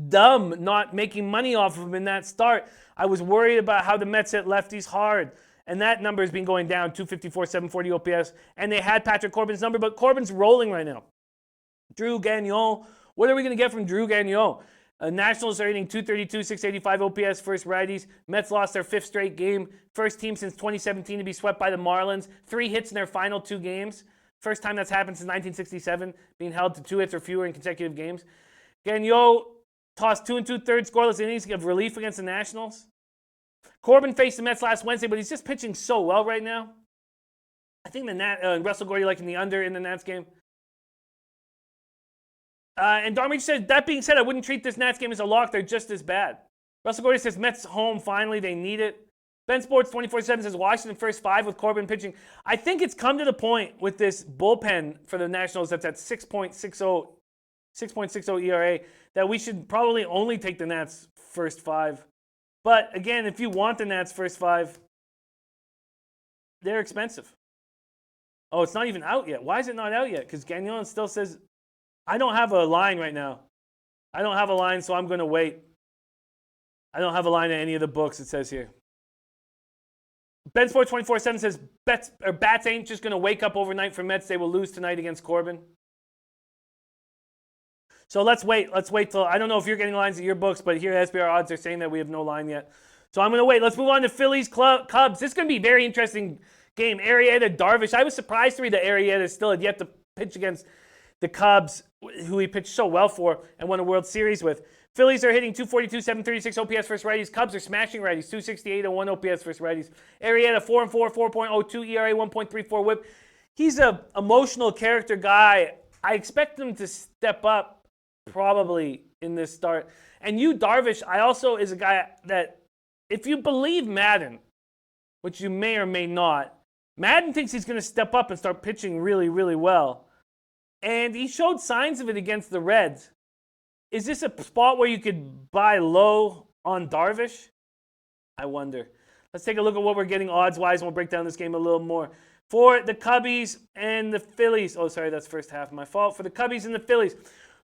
dumb not making money off of him in that start. I was worried about how the Mets hit lefties hard. And that number has been going down, 254, 740 OPS. And they had Patrick Corbin's number, but Corbin's rolling right now. Drew Gagnon. What are we going to get from Drew Gagnon? Nationals are hitting 232, 685 OPS first righties. Mets lost their 5th straight game. First team since 2017 to be swept by the Marlins. 3 hits in their final 2 games. First time that's happened since 1967, being held to 2 hits or fewer in consecutive games. Gagnon tossed 2 2/3 scoreless innings of relief against the Nationals. Corbin faced the Mets last Wednesday, but he's just pitching so well right now. I think Russell Gordy liking the under in the Nats game. And Darmich said, that being said, I wouldn't treat this Nats game as a lock. They're just as bad. Russell Gordy says, Mets home, finally. They need it. Ben Sports 24/7 says, Washington first 5 with Corbin pitching. I think it's come to the point with this bullpen for the Nationals that's at 6.60 ERA that we should probably only take the Nats first 5. But again, if you want the Nats first 5, they're expensive. Oh, it's not even out yet. Why is it not out yet? Because Gagnon still says, I don't have a line right now. I don't have a line, so I'm going to wait. I don't have a line in any of the books, it says here. Ben Sports 24/7 says bats ain't just going to wake up overnight for Mets. They will lose tonight against Corbin. So let's wait. Let's wait till, I don't know if you're getting lines at your books, but here at SBR Odds are saying that we have no line yet. So I'm going to wait. Let's move on to Phillies Cubs. This is going to be a very interesting game. Arrieta, Darvish. I was surprised to read that Arrieta still had yet to pitch against the Cubs, who he pitched so well for and won a World Series with. Phillies are hitting 242, 736 OPS versus righties. Cubs are smashing righties, 268 and 1 OPS versus righties. Arrieta 4-4, 4.02 ERA, 1.34 WHIP. He's an emotional character guy. I expect him to step up probably in this start. And Darvish, I also is a guy that, if you believe Madden, which you may or may not, Madden thinks he's going to step up and start pitching really, really well. And he showed signs of it against the Reds. Is this a spot where you could buy low on Darvish? I wonder. Let's take a look at what we're getting odds-wise, and we'll break down this game a little more. For the Cubbies and the Phillies. Oh, sorry, that's first half. My fault. For the Cubbies and the Phillies,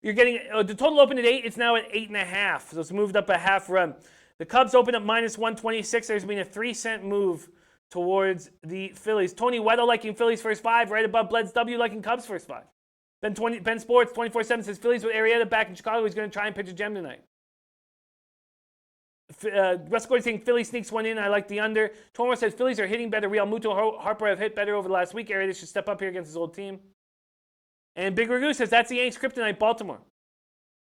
you're getting the total opened at 8. It's now at 8.5. So it's moved up a half run. The Cubs open at minus 126. There's been a 3-cent move towards the Phillies. Tony Weddle liking Phillies first 5, right above Bleds W liking Cubs first 5. Ben Sports 24/7 says Phillies with Arrieta back in Chicago. He's going to try and pitch a gem tonight. Russ Gordon saying Philly sneaks one in. I like the under. Tomo says Phillies are hitting better. Real Muto Harper have hit better over the last week. Arrieta should step up here against his old team. And Big Ragu says that's the Yanks kryptonite, Baltimore.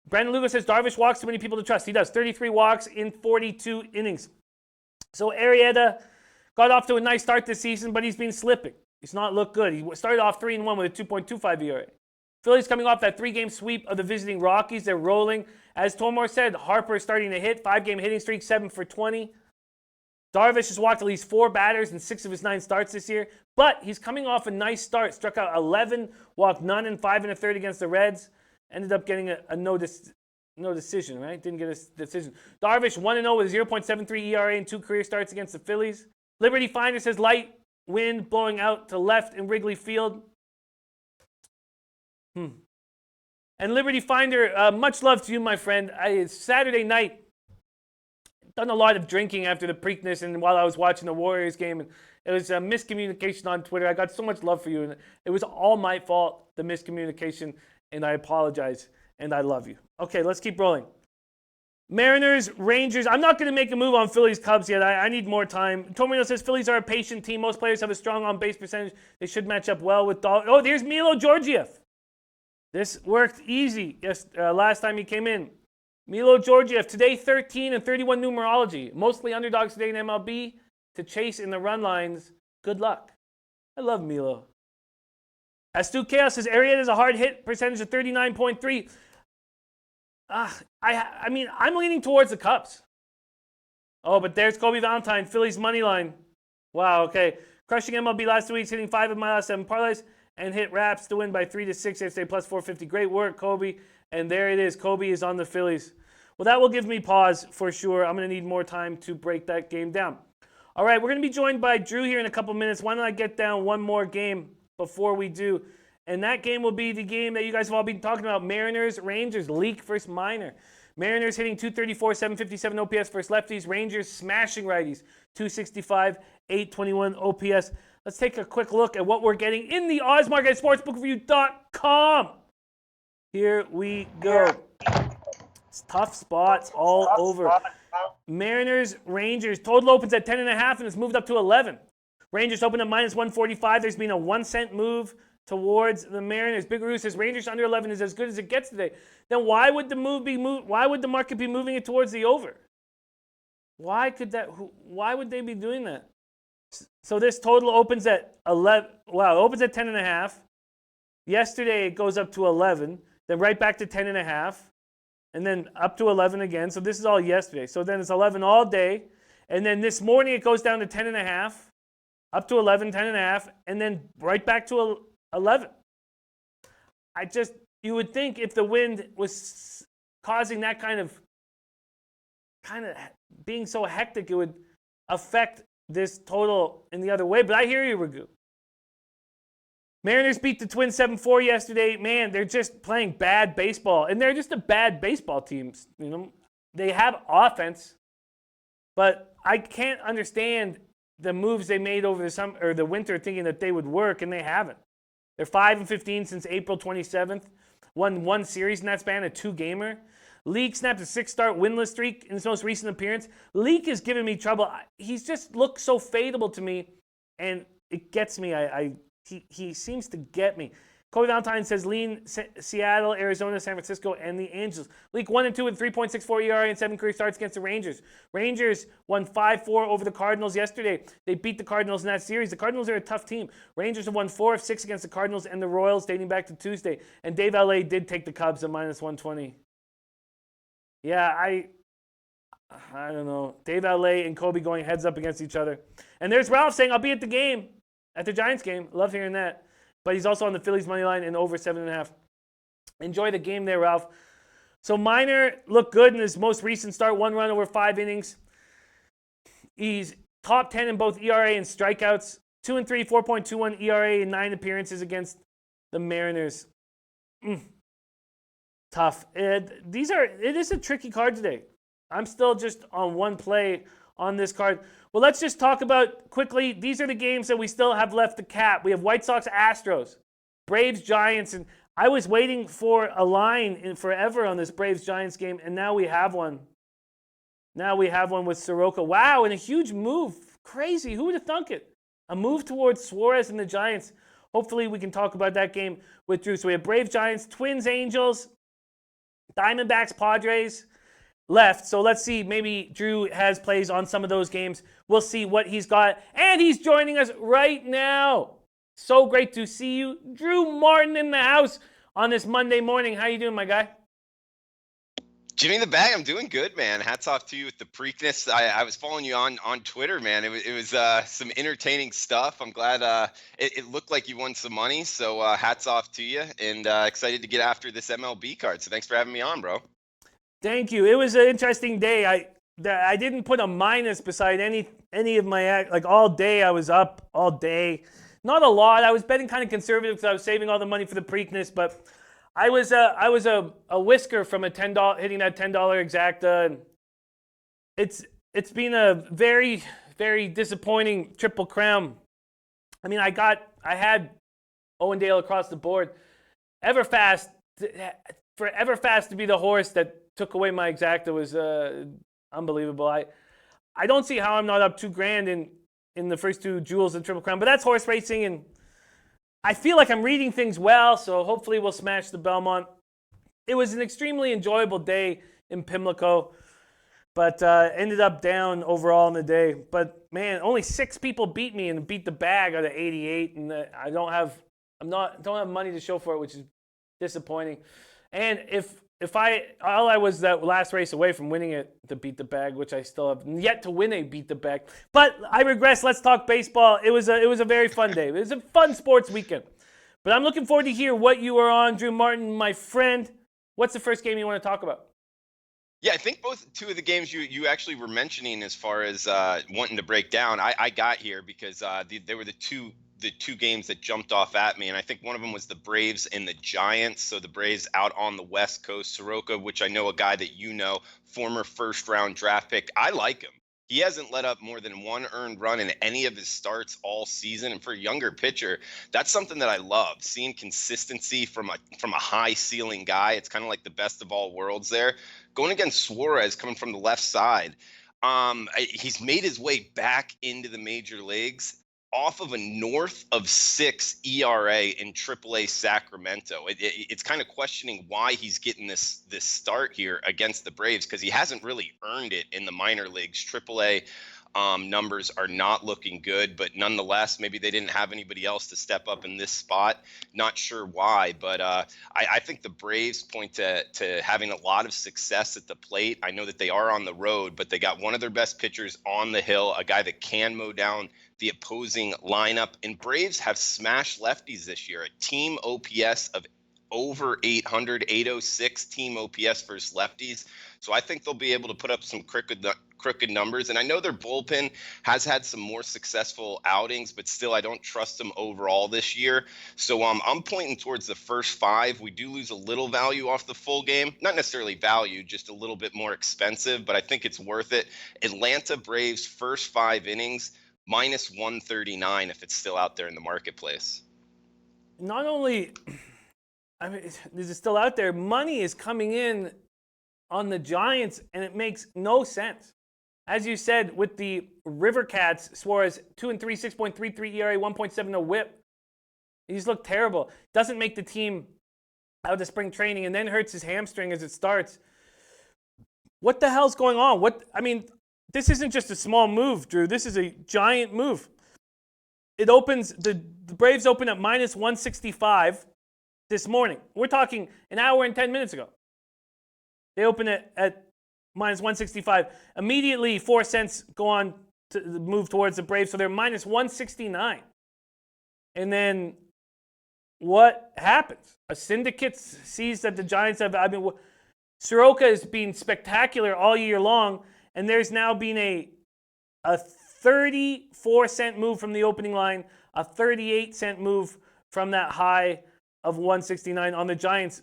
Brandon Lugo says Darvish walks too many people to trust. He does. 33 walks in 42 innings. So Arrieta got off to a nice start this season, but he's been slipping. He's not looked good. He started off 3-1 with a 2.25 ERA. Phillies coming off that 3-game sweep of the visiting Rockies. They're rolling. As Tomar said, Harper is starting to hit. 5-game hitting streak, 7 for 20. Darvish has walked at least 4 batters in 6 of his 9 starts this year. But he's coming off a nice start. Struck out 11, walked none in 5 1/3 against the Reds. Ended up getting a no decision, right? Didn't get a decision. Darvish 1-0 with a 0.73 ERA in 2 career starts against the Phillies. Liberty Finder says light wind blowing out to left in Wrigley Field. And Liberty Finder, much love to you, my friend. It's Saturday night. Done a lot of drinking after the Preakness and while I was watching the Warriors game. And it was a miscommunication on Twitter. I got so much love for you. And it was all my fault, the miscommunication. And I apologize. And I love you. Okay, let's keep rolling. Mariners, Rangers. I'm not going to make a move on Phillies, Cubs yet. I need more time. Tomino says Phillies are a patient team. Most players have a strong on-base percentage. They should match up well with Oh, there's Milo Georgiev. This worked easy last time he came in. Milo Georgiev, today 13 and 31 numerology. Mostly underdogs today in MLB to chase in the run lines. Good luck. I love Milo. Astute Chaos says Arrieta is a hard hit percentage of 39.3. I mean, I'm leaning towards the Cubs. Oh, but there's Kobe Valentine, Phillies money line. Wow, okay. Crushing MLB last 2 weeks, hitting 5 of my last 7 parlays. And hit Raps to win by 3-6 yesterday, plus 450. Great work, Kobe. And there it is. Kobe is on the Phillies. Well, that will give me pause for sure. I'm going to need more time to break that game down. All right, we're going to be joined by Drew here in a couple minutes. Why don't I get down one more game before we do? And that game will be the game that you guys have all been talking about. Mariners, Rangers, Leak versus Minor. Mariners hitting 234, 757 OPS versus lefties. Rangers smashing righties, 265, 821 OPS. Let's take a quick look at what we're getting in the odds market at sportsbookreview.com. Here we go. It's tough spots all over. Mariners, Rangers. Total opens at 10.5 and it's moved up to 11. Rangers open at minus 145. There's been a 1-cent move towards the Mariners. Big Roo says Rangers under 11 is as good as it gets today. Then why would the Why would the market be moving it towards the over? Why would they be doing that? So this total opens at 11. Wow, it opens at 10.5. Yesterday it goes up to 11, then right back to 10.5, and then up to 11 again. So this is all yesterday. So then it's 11 all day, and then this morning it goes down to 10.5, up to 11, 10.5, and then right back to 11. You would think if the wind was causing that kind of being so hectic, it would affect this total in the other way, but I hear you, Ragu. Mariners beat the Twins 7-4 yesterday. Man, they're just playing bad baseball, and they're just a bad baseball team. You know, they have offense, but I can't understand the moves they made over the summer or the winter, thinking that they would work, and they haven't. They're 5-15 since April 27th. Won 1 series in that span, a 2-gamer. Leak snapped a 6-start winless streak in his most recent appearance. Leak is giving me trouble. He's just looked so fadeable to me, and it gets me. He seems to get me. Kobe Valentine says lean Seattle, Arizona, San Francisco, and the Angels. Leak 1-2 with 3.64 ERA and 7 career starts against the Rangers. Rangers won 5-4 over the Cardinals yesterday. They beat the Cardinals in that series. The Cardinals are a tough team. Rangers have won 4 of 6 against the Cardinals and the Royals dating back to Tuesday. And Dave LA did take the Cubs at minus 120. Yeah, I don't know. Dave LA and Kobe going heads up against each other. And there's Ralph saying, I'll be at the game, at the Giants game. Love hearing that. But he's also on the Phillies money line and over 7.5. Enjoy the game there, Ralph. So Minor looked good in his most recent start, 1 run over 5 innings. He's top 10 in both ERA and strikeouts. 2-3, 4.21 ERA in 9 appearances against the Mariners. Tough. It is a tricky card today. I'm still just on one play on this card. Well, let's just talk about quickly. These are the games that we still have left to cap. We have White Sox, Astros, Braves, Giants, and I was waiting for a line in forever on this Braves-Giants game, and now we have one. Now we have one with Soroka. Wow, and a huge move. Crazy. Who would have thunk it? A move towards Suarez and the Giants. Hopefully we can talk about that game with Drew. So we have Braves, Giants, Twins, Angels, Diamondbacks, Padres left. So let's see. Maybe Drew has plays on some of those games. We'll see what he's got. And he's joining us right now. So great to see you. Drew Martin in the house on this Monday morning. How you doing, my guy? Jimmy the Bag, I'm doing good, man. Hats off to you with the Preakness. I was following you on Twitter, man. It was some entertaining stuff. I'm glad it looked like you won some money. So hats off to you, and excited to get after this MLB card. So thanks for having me on, bro. Thank you. It was an interesting day. I didn't put a minus beside any of my like all day. I was up all day. Not a lot. I was betting kind of conservative because I was saving all the money for the Preakness, but I was a whisker from a $10 hitting that $10 exacta, and it's been a very, very disappointing Triple Crown. I mean, I had Owendale across the board. Everfast to be the horse that took away my exacta was unbelievable. I don't see how I'm not up $2,000 in the first 2 jewels of Triple Crown, but that's horse racing, and I feel like I'm reading things well, so hopefully we'll smash the Belmont. It was an extremely enjoyable day in Pimlico, but ended up down overall in the day. But man, only 6 people beat me and beat the bag out of 88, and I don't have money to show for it, which is disappointing. And if I was that last race away from winning it to beat the bag, which I still have yet to win a beat the bag. But I regress. Let's talk baseball. It was a very fun day. It was a fun sports weekend. But I'm looking forward to hear what you are on, Drew Martin, my friend. What's the first game you want to talk about? Yeah, I think two of the games you actually were mentioning as far as wanting to break down, I got here because they were the two games that jumped off at me, and I think one of them was the Braves and the Giants. So the Braves out on the West Coast, Soroka, which I know a guy that you know, former first-round draft pick. I like him. He hasn't let up more than 1 earned run in any of his starts all season, and for a younger pitcher, that's something that I love. Seeing consistency from a high ceiling guy, it's kind of like the best of all worlds there. Going against Suarez, coming from the left side, he's made his way back into the major leagues off of a north of 6 ERA in AAA Sacramento. It's kind of questioning why he's getting this start here against the Braves, because he hasn't really earned it in the minor leagues. AAA numbers are not looking good, but nonetheless, maybe they didn't have anybody else to step up in this spot. Not sure why, but I think the Braves point to having a lot of success at the plate. I know that they are on the road, but they got one of their best pitchers on the hill, a guy that can mow down the opposing lineup. And Braves have smashed lefties this year, a team OPS of over 800, 806 team OPS versus lefties. So I think they'll be able to put up some crooked numbers. And I know their bullpen has had some more successful outings, but still I don't trust them overall this year. So I'm pointing towards the first 5. We do lose a little value off the full game. Not necessarily value, just a little bit more expensive, but I think it's worth it. Atlanta Braves first 5 innings, minus 139 if it's still out there in the marketplace. Not only, I mean, is it still out there? Money is coming in on the Giants, and it makes no sense. As you said, with the River Cats, Suarez 2-3, 6.33 ERA, 1.70 WHIP. He's looked terrible. Doesn't make the team out of spring training, and then hurts his hamstring as it starts. What the hell's going on? This isn't just a small move, Drew. This is a giant move. It opens, the Braves open at minus 165 this morning. We're talking an hour and 10 minutes ago. They open it at minus 165. Immediately, 4 cents go on to move towards the Braves, so they're minus 169. And then what happens? A syndicate sees that the Giants have, Soroka has been spectacular all year long, and there's now been a 34-cent move from the opening line, a 38-cent move from that high of 169 on the Giants.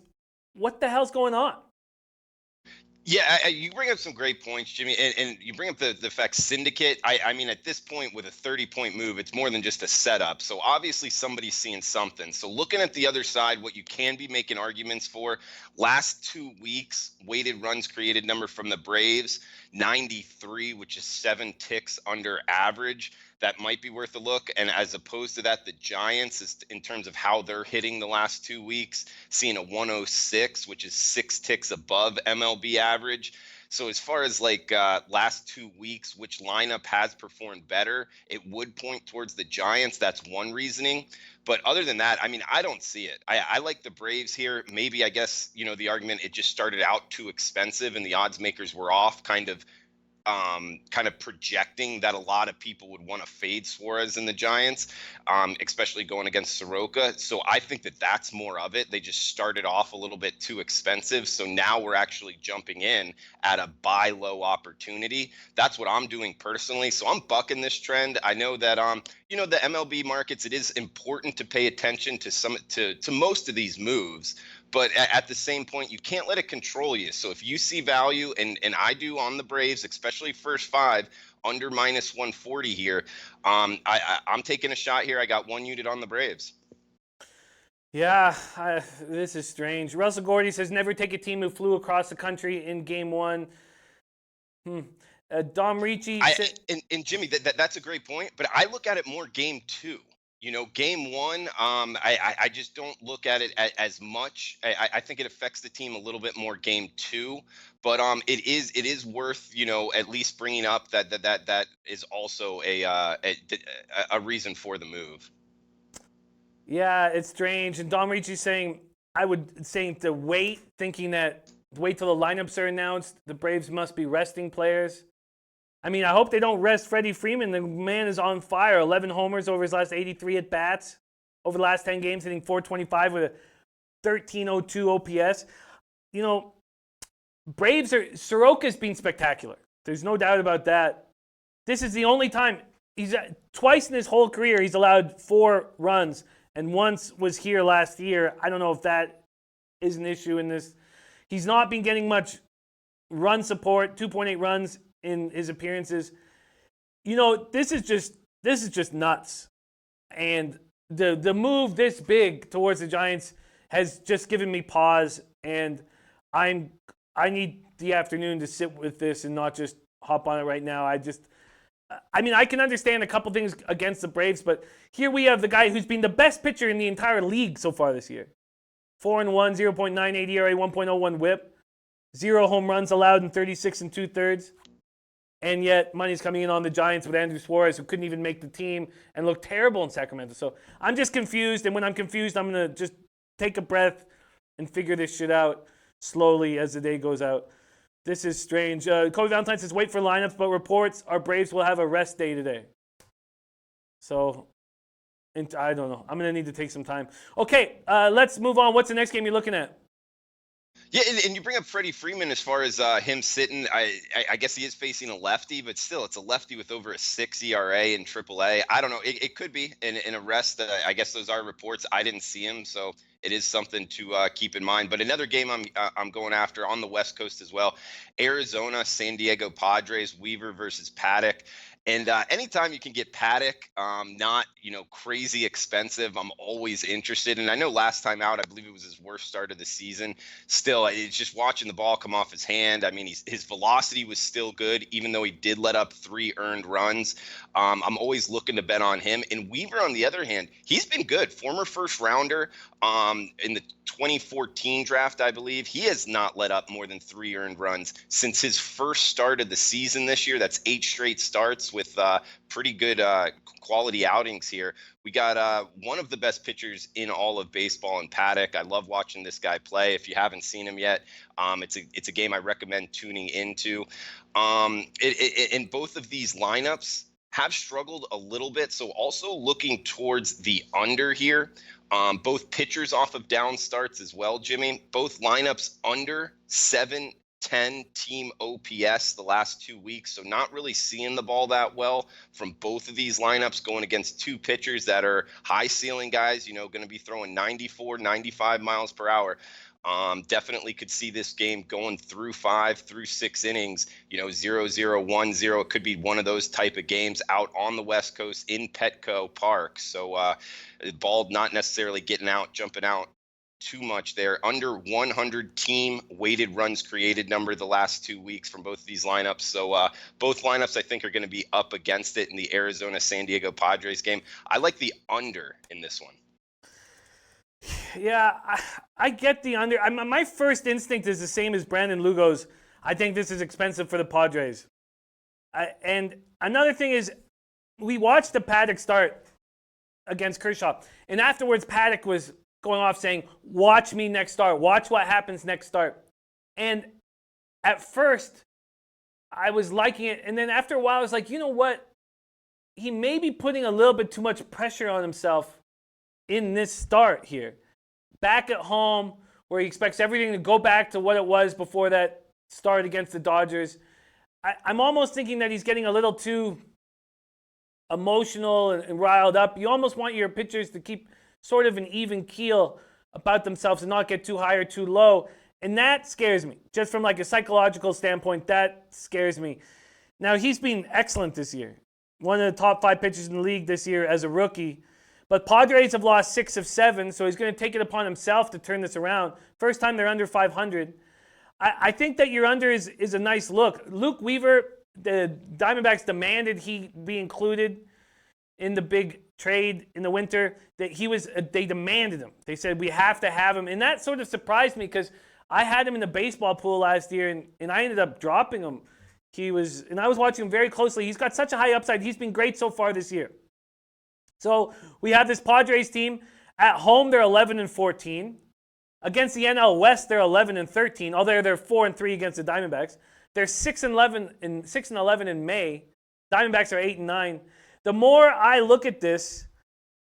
What the hell's going on? Yeah, you bring up some great points, Jimmy, and you bring up the fact syndicate. I mean, at this point, with a 30-point move, it's more than just a setup. So obviously, somebody's seeing something. So looking at the other side, what you can be making arguments for, last 2 weeks, weighted runs created number from the Braves, 93, which is 7 ticks under average. That might be worth a look. And as opposed to that, the Giants, is in terms of how they're hitting the last 2 weeks, seeing a 106, which is 6 ticks above MLB average. So as far as like last 2 weeks, which lineup has performed better, it would point towards the Giants. That's one reasoning. But other than that, I mean, I don't see it. I like the Braves here. Maybe, I guess, the argument, it just started out too expensive and the odds makers were off, kind of projecting that a lot of people would want to fade Suarez and the Giants, especially going against Soroka. So I think that that's more of it. They just started off a little bit too expensive. So now we're actually jumping in at a buy low opportunity. That's what I'm doing personally. So I'm bucking this trend. I know that, the MLB markets, it is important to pay attention to most of these moves. But at the same point, you can't let it control you. So if you see value, and I do on the Braves, especially first 5 under minus 140 here, I'm taking a shot here. I got 1 unit on the Braves. Yeah, this is strange. Russell Gordy says never take a team who flew across the country in game 1. Dom Ricci said, and Jimmy, that's a great point. But I look at it more game 2. Game 1, I just don't look at it as much. I think it affects the team a little bit more game 2, but it is worth, at least bringing up that is also a reason for the move. yeah, it's strange. And Dom Ricci saying, I would say to wait, thinking that wait till the lineups are announced. The Braves must be resting players. I mean, I hope they don't rest Freddie Freeman. The man is on fire. 11 homers over his last 83 at bats over the last 10 games, hitting 425 with a 1302 OPS. Soroka's been spectacular. There's no doubt about that. This is the only time twice in his whole career he's allowed 4 runs, and once was here last year. I don't know if that is an issue in this. He's not been getting much run support, 2.8 runs in his appearances. This is just nuts. And the move this big towards the Giants has just given me pause, and I need the afternoon to sit with this and not just hop on it right now. I can understand a couple things against the Braves, but here we have the guy who's been the best pitcher in the entire league so far this year. 4-1, 0.98 ERA, 1.01 WHIP, 0 home runs allowed in 36 2/3. And yet money's coming in on the Giants with Andrew Suarez, who couldn't even make the team and looked terrible in Sacramento. So I'm just confused. And when I'm confused, I'm going to just take a breath and figure this shit out slowly as the day goes out. This is strange. Cody Valentine says, wait for lineups, but reports our Braves will have a rest day today. So I don't know. I'm going to need to take some time. Okay, let's move on. What's the next game you're looking at? Yeah, and you bring up Freddie Freeman as far as him sitting. I guess he is facing a lefty, but still, it's a lefty with over a 6 ERA in AAA. I don't know. It could be in a rest. I guess those are reports. I didn't see him, so it is something to keep in mind. But another game I'm going after on the West Coast as well. Arizona, San Diego Padres, Weaver versus Paddock. And anytime you can get Paddock, not crazy expensive, I'm always interested. And I know last time out, I believe it was his worst start of the season. Still, it's just watching the ball come off his hand. I mean, his velocity was still good, even though he did let up 3 earned runs. I'm always looking to bet on him. And Weaver, on the other hand, he's been good. Former first rounder in the 2014 draft, I believe. He has not let up more than 3 earned runs since his first start of the season this year. That's 8 straight starts with pretty good quality outings here. We got one of the best pitchers in all of baseball in Paddock. I love watching this guy play. If you haven't seen him yet, it's a game I recommend tuning into. In both of these lineups, have struggled a little bit. So also looking towards the under here. Both pitchers off of down starts as well, Jimmy. Both lineups under 710 team OPS the last 2 weeks. So not really seeing the ball that well from both of these lineups going against two pitchers that are high ceiling guys, going to be throwing 94, 95 miles per hour. Definitely could see this game going through 5 through 6 innings, 0-0, 1-0. It could be one of those type of games out on the West Coast in Petco Park. So the ball not necessarily getting out, jumping out too much there. Under 100 team weighted runs created number the last 2 weeks from both of these lineups. So both lineups I think are going to be up against it in the Arizona-San Diego Padres game. I like the under in this one. Yeah, I get the under. My first instinct is the same as Brandon Lugo's. I think this is expensive for the Padres. And another thing is, we watched the Paddock start against Kershaw. And afterwards, Paddock was going off saying, watch me next start. Watch what happens next start. And at first, I was liking it. And then after a while, I was like, you know what? He may be putting a little bit too much pressure on himself in this start here. Back at home, where he expects everything to go back to what it was before that start against the Dodgers. I'm almost thinking that he's getting a little too emotional and riled up. You almost want your pitchers to keep sort of an even keel about themselves and not get too high or too low. And that scares me. Just from like a psychological standpoint, that scares me. Now, he's been excellent this year. One of the top 5 pitchers in the league this year as a rookie. But Padres have lost 6 of 7, so he's going to take it upon himself to turn this around. First time they're under 500. I think that your under is a nice look. Luke Weaver, the Diamondbacks demanded he be included in the big trade in the winter. That they demanded him. They said, we have to have him. And that sort of surprised me because I had him in the baseball pool last year, and I ended up dropping him. And I was watching him very closely. He's got such a high upside. He's been great so far this year. So we have this Padres team. At home, they're 11-14. Against the NL West, they're 11-13. Although they're 4-3 against the Diamondbacks. They're 6-11 in May. Diamondbacks are 8-9. The more I look at this,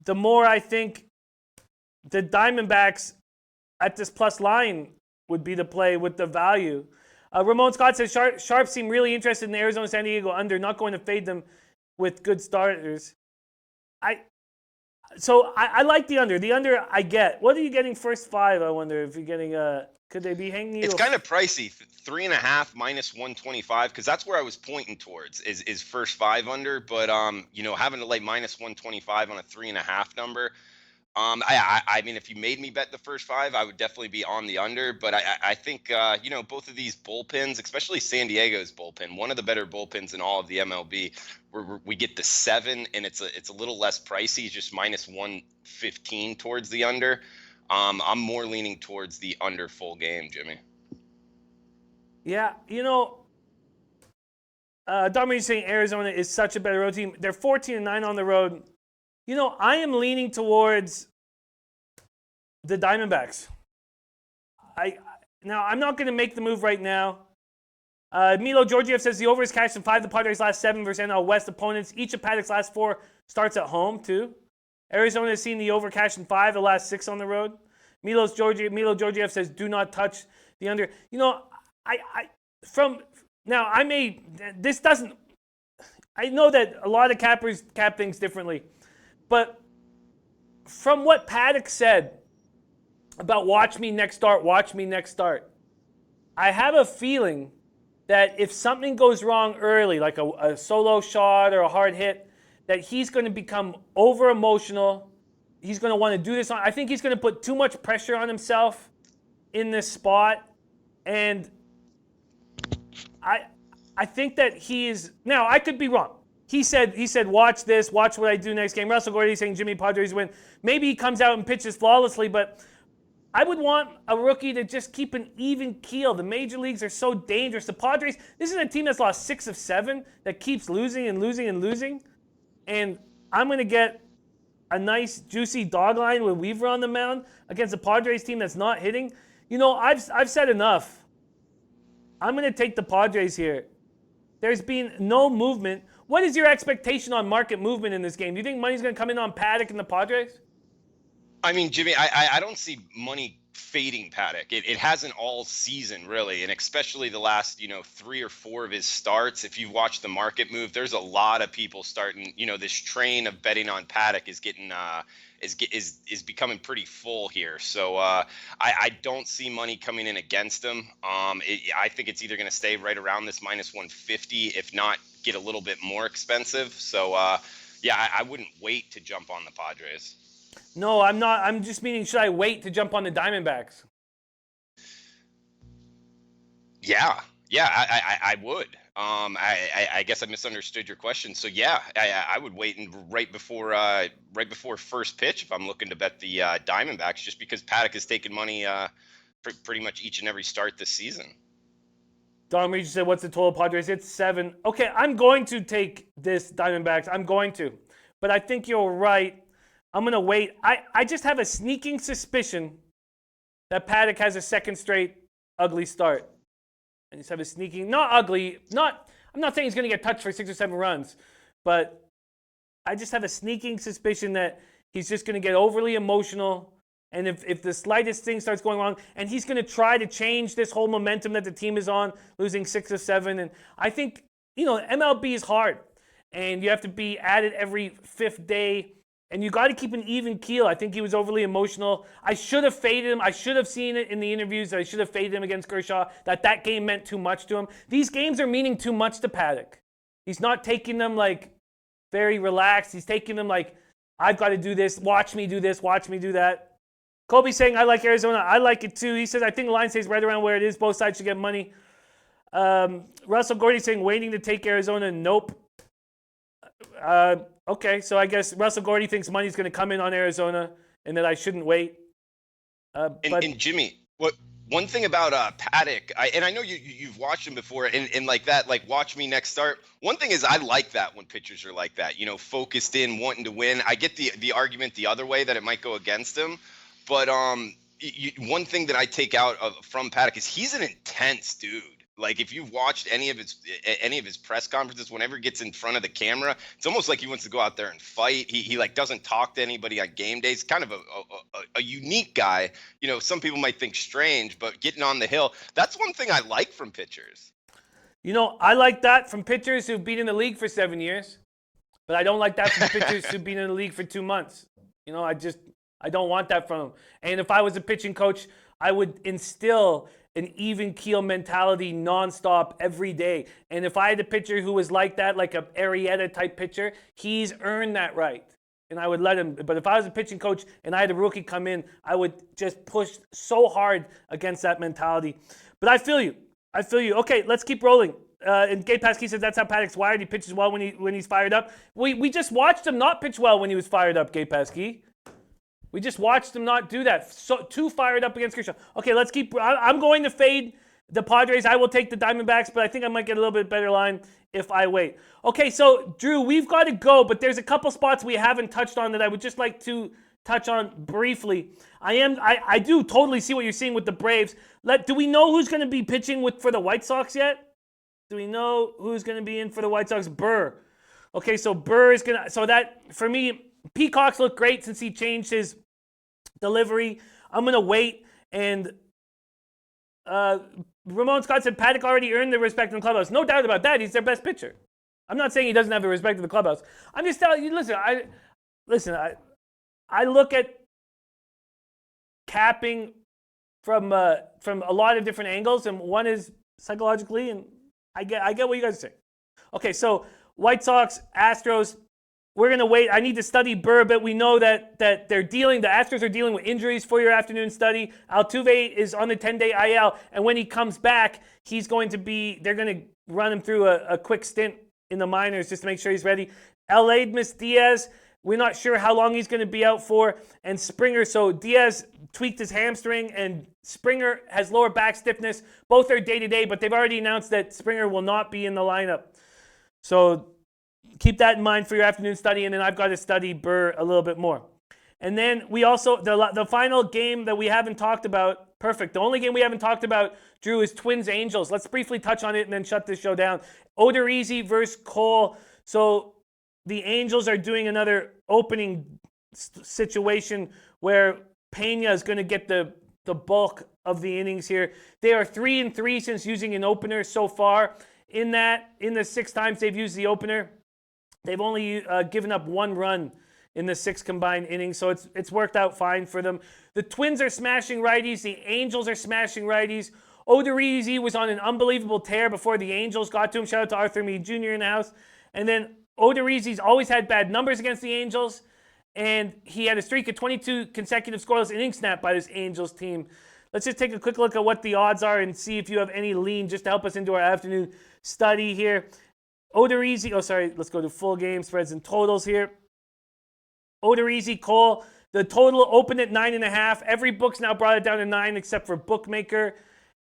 the more I think the Diamondbacks at this plus line would be the play with the value. Ramon Scott says Sharp seem really interested in the Arizona San Diego under, not going to fade them with good starters. I like the under. The under I get. What are you getting first 5? I wonder if you're getting could they be hanging you? It's kind of pricey. 3.5 minus 125, because that's where I was pointing towards is first 5 under. But having to lay minus 125 on a 3.5 number. I mean, if you made me bet the first 5, I would definitely be on the under. But I think both of these bullpens, especially San Diego's bullpen, one of the better bullpens in all of the MLB, where we get the 7, and it's a little less pricey, just minus 115 towards the under. I'm more leaning towards the under full game, Jimmy. Yeah, Dominic's saying Arizona is such a better road team. They're 14-9 on the road. I am leaning towards the Diamondbacks. Now, I'm not going to make the move right now. Milo Georgiev says the over is cashed in 5 the Padres' last 7 versus NL West opponents. Each of Paddock's last 4 starts at home, too. Arizona has seen the over cash in 5 the last 6 on the road. Milo Georgiev says do not touch the under. I know that a lot of cappers cap things differently. But from what Paddock said about watch me next start, I have a feeling that if something goes wrong early, like a solo shot or a hard hit, that he's going to become over-emotional. He's going to want to do this. I think he's going to put too much pressure on himself in this spot. And I think that now I could be wrong. He said, watch this, watch what I do next game. Russell Gordy saying Jimmy Padres win. Maybe he comes out and pitches flawlessly, but I would want a rookie to just keep an even keel. The major leagues are so dangerous. The Padres, this is a team that's lost 6 of 7 that keeps losing and losing and losing. And I'm going to get a nice, juicy dog line with Weaver on the mound against a Padres team that's not hitting. I've said enough. I'm going to take the Padres here. There's been no movement. What is your expectation on market movement in this game? Do you think money's going to come in on Paddock and the Padres? I mean, Jimmy, I don't see money fading Paddock. It hasn't all season really, and especially the last 3 or 4 of his starts. If you watch the market move, there's a lot of people starting. This train of betting on Paddock is getting is becoming pretty full here. So I don't see money coming in against him. I think it's either going to stay right around this -150, if not get a little bit more expensive. So yeah, I wouldn't wait to jump on the Padres. No, I'm not. I'm just meaning, should I wait to jump on the Diamondbacks? Yeah, I would. I guess I misunderstood your question. So yeah, I would wait and right before first pitch if I'm looking to bet the Diamondbacks, just because Paddock has taken money pretty much each and every start this season. Don Reed said, what's the total Padres? It's 7. Okay, I'm going to take this Diamondbacks. I'm going to. But I think you're right. I'm going to wait. I just have a sneaking suspicion that Paddock has a second straight ugly start. And just have a sneaking, not ugly, I'm not saying he's going to get touched for 6 or 7 runs, but I just have a sneaking suspicion that he's just going to get overly emotional. And if the slightest thing starts going wrong, and he's going to try to change this whole momentum that the team is on, losing 6 or 7. And I think, MLB is hard. And you have to be at it every 5th day. And you got to keep an even keel. I think he was overly emotional. I should have faded him. I should have seen it in the interviews. I should have faded him against Kershaw, that game meant too much to him. These games are meaning too much to Paddock. He's not taking them like very relaxed. He's taking them like, I've got to do this. Watch me do this. Watch me do that. Kobe's saying, I like Arizona. I like it too. He says, I think the line stays right around where it is. Both sides should get money. Russell Gordy saying, waiting to take Arizona. Nope. Okay, so I guess Russell Gordy thinks money's going to come in on Arizona and that I shouldn't wait. And Jimmy, one thing about Paddock, and I know you've watched him before, and like that, like watch me next start. One thing is I like that when pitchers are like that, focused in, wanting to win. I get the argument the other way that it might go against him, but one thing that I take out from Paddock is he's an intense dude. Like if you've watched any of his press conferences, whenever he gets in front of the camera, it's almost like he wants to go out there and fight. He like doesn't talk to anybody on game days. Kind of a unique guy. Some people might think strange, but getting on the hill, that's one thing I like from pitchers. I like that from pitchers who've been in the league for 7 years, but I don't like that from pitchers who've been in the league for 2 months. I don't want that from them. And if I was a pitching coach, I would instill an even keel mentality nonstop every day. And if I had a pitcher who was like that, like a Arrieta type pitcher, he's earned that right. And I would let him. But if I was a pitching coach and I had a rookie come in, I would just push so hard against that mentality. But I feel you. Okay, let's keep rolling. And Gabe Pasquis says that's how Paddock's wired. He pitches well when he's fired up. We just watched him not pitch well when he was fired up, Gabe Pasquis. We just watched him not do that. So too fired up against Kershaw. Okay, let's keep. I'm going to fade the Padres. I will take the Diamondbacks, but I think I might get a little bit better line if I wait. Okay, so Drew, we've got to go, but there's a couple spots we haven't touched on that I would just like to touch on briefly. I do totally see what you're seeing with the Braves. Do we know who's going to be pitching for the White Sox yet? Do we know who's going to be in for the White Sox? Burr. Okay, so Burr is going to. So that for me, Peacock's looked great since he changed his delivery. I'm going to wait. And Ramon Scott said Paddock already earned the respect in the clubhouse. No doubt about that. He's their best pitcher. I'm not saying he doesn't have the respect of the clubhouse. I'm just telling you, listen, I look at capping from a lot of different angles, and one is psychologically, and I get what you guys are saying. Okay, so White Sox, Astros, we're going to wait. I need to study Burr, but we know that the Astros are dealing with injuries for your afternoon study. Altuve is on the 10-day IL, and when he comes back, they're going to run him through a quick stint in the minors just to make sure he's ready. Miss Diaz, we're not sure how long he's going to be out for. And Springer, so Diaz tweaked his hamstring, and Springer has lower back stiffness. Both are day-to-day, but they've already announced that Springer will not be in the lineup. So keep that in mind for your afternoon study, and then I've got to study Burr a little bit more. And then we also, the final game that we haven't talked about, perfect. The only game we haven't talked about, Drew, is Twins-Angels. Let's briefly touch on it and then shut this show down. Odorizzi versus Cole. So the Angels are doing another opening situation where Pena is going to get the bulk of the innings here. They are 3-3 since using an opener so far. In the 6 times they've used the opener, they've only given up 1 run in the 6 combined innings, so it's worked out fine for them. The Twins are smashing righties. The Angels are smashing righties. Odorizzi was on an unbelievable tear before the Angels got to him. Shout out to Arthur Meade Jr. in the house. And then Odorizzi's always had bad numbers against the Angels, and he had a streak of 22 consecutive scoreless innings snapped by this Angels team. Let's just take a quick look at what the odds are and see if you have any lean, just to help us into our afternoon study here. Odorizzi, let's go to full game spreads and totals here. Odorizzi, Cole, the total opened at 9.5. Every book's now brought it down to 9 except for Bookmaker.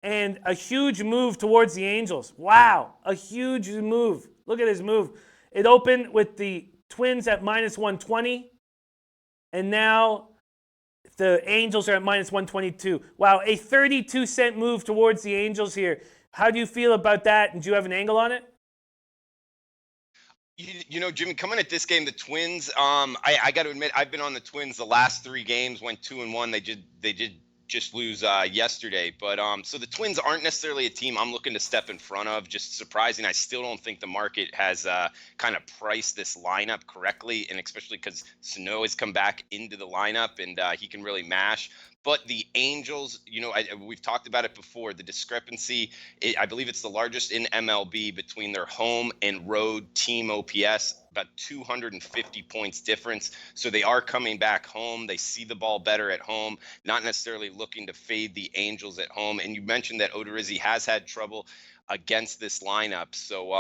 And a huge move towards the Angels. Wow, a huge move. Look at his move. It opened with the Twins at -120. And now the Angels are at -122. Wow, a 32-cent move towards the Angels here. How do you feel about that? And do you have an angle on it? You know, Jimmy, coming at this game, the Twins, I got to admit, I've been on the Twins the last 3 games, went 2-1. They did just lose yesterday. But so the Twins aren't necessarily a team I'm looking to step in front of. Just surprising. I still don't think the market has kind of priced this lineup correctly, and especially because Sano has come back into the lineup and he can really mash. But the Angels, you know, we've talked about it before, the discrepancy, I believe it's the largest in MLB between their home and road team OPS, about 250 points difference. So they are coming back home. They see the ball better at home, not necessarily looking to fade the Angels at home. And you mentioned that Odorizzi has had trouble against this lineup. So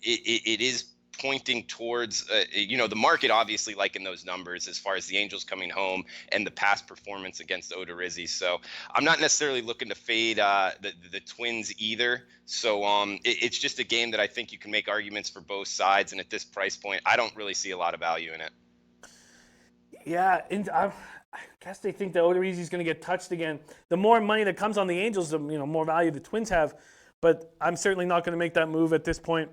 it is pointing towards, the market obviously liking those numbers as far as the Angels coming home and the past performance against Odorizzi. So I'm not necessarily looking to fade the Twins either. So it's just a game that I think you can make arguments for both sides. And at this price point, I don't really see a lot of value in it. Yeah, and I guess they think that Odorizzi's going to get touched again. The more money that comes on the Angels, the more value the Twins have. But I'm certainly not going to make that move at this point.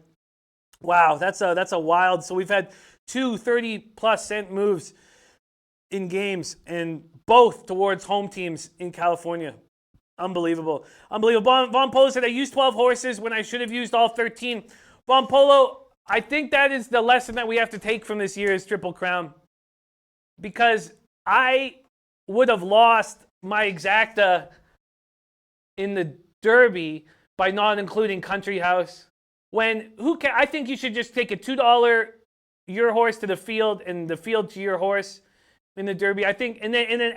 Wow, that's a wild. So we've had 2 30+ cent moves in games, and both towards home teams in California. Unbelievable. Von Polo said, I used 12 horses when I should have used all 13. Von Polo, I think that is the lesson that we have to take from this year's Triple Crown. Because I would have lost my exacta in the Derby by not including Country House. I think you should just take a $2 your horse to the field and the field to your horse in the Derby. I think, and then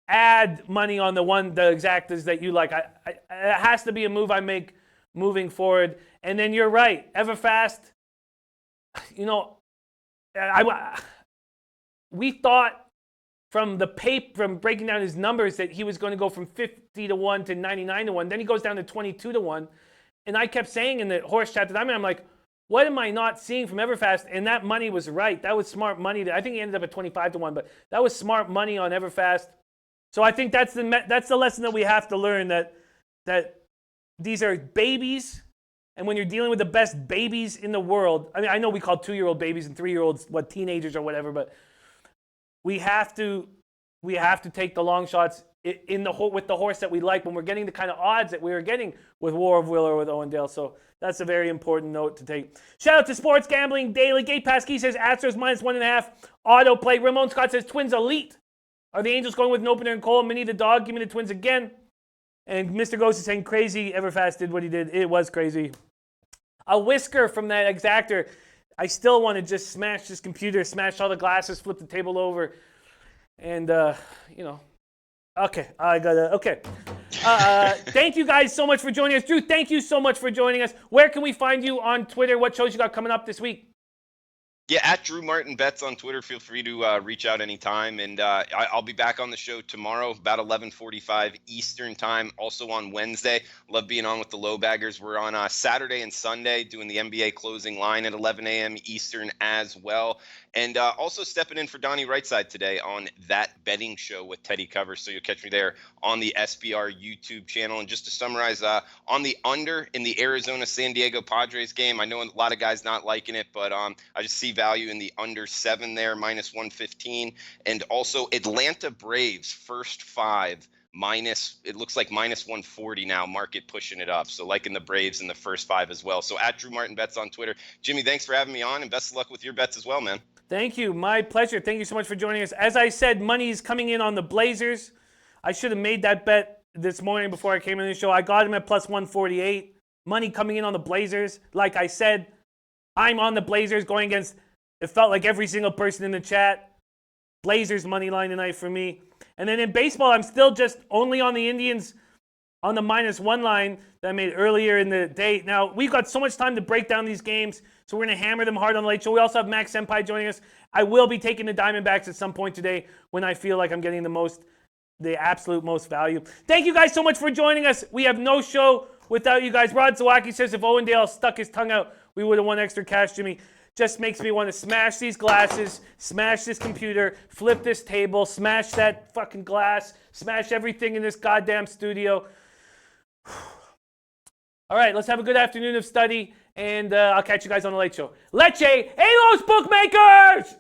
add money on the exactas that you like. It has to be a move I make moving forward. And then you're right, Everfast. We thought from breaking down his numbers that he was going to go from 50-1 to 99-1. Then he goes down to 22-1. And I kept saying in the horse chat that I'm like, what am I not seeing from Everfast? And that money was right. That was smart money. I think he ended up at 25-1, but that was smart money on Everfast. So I think that's the lesson that we have to learn, that these are babies, and when you're dealing with the best babies in the world, I mean, I know we call 2-year-old babies and 3-year-olds teenagers or whatever, but we have to take the long shots with the horse that we like when we're getting the kind of odds that we were getting with War of Will or with Owendale. So that's a very important note to take. Shout out to Sports Gambling Daily. Gate Passkey says Astros -1.5. Auto play. Ramon Scott says Twins elite. Are the Angels going with an opener and Cole? Minnie the dog. Give me the Twins again. And Mr. Ghost is saying crazy. Everfast did what he did. It was crazy. A whisker from that exactor. I still want to just smash this computer, smash all the glasses, flip the table over, and Okay, I got it. Okay. Thank you guys so much for joining us. Drew, thank you so much for joining us. Where can we find you on Twitter? What shows you got coming up this week? Yeah, at Drew Martin Bets on Twitter. Feel free to reach out anytime, and I'll be back on the show tomorrow about 11:45 Eastern time. Also on Wednesday, love being on with the low baggers. We're on Saturday and Sunday doing the NBA closing line at 11 a.m. Eastern as well, and also stepping in for Donnie Rightside today on That Betting Show with Teddy Covers. So you'll catch me there on the SBR YouTube channel. And just to summarize, on the under in the Arizona San Diego Padres game, I know a lot of guys not liking it, but I just see value in the under 7 there, minus 115. And also Atlanta Braves first 5 minus, it looks like minus 140 now, market pushing it up. So liking the Braves in the first 5 as well. So at Drew Martin Bets on Twitter. Jimmy, thanks for having me on, and best of luck with your bets as well, man. Thank you. My pleasure. Thank you so much for joining us. As I said, money is coming in on the Blazers. I should have made that bet this morning before I came in the show. I got him at plus 148. Money coming in on the Blazers. Like I said, I'm on the Blazers going against, it felt like every single person in the chat. Blazers money line tonight for me. And then in baseball, I'm still just only on the Indians on the -1 line that I made earlier in the day. Now, we've got so much time to break down these games, so we're going to hammer them hard on the late show. We also have Max Senpai joining us. I will be taking the Diamondbacks at some point today when I feel like I'm getting the absolute most value. Thank you guys so much for joining us. We have no show without you guys. Rod Zawacki says if Owendale stuck his tongue out, we would have won extra cash, Jimmy. Just makes me want to smash these glasses, smash this computer, flip this table, smash that fucking glass, smash everything in this goddamn studio. All right, let's have a good afternoon of study, and I'll catch you guys on the late show. Leche, hey, los bookmakers!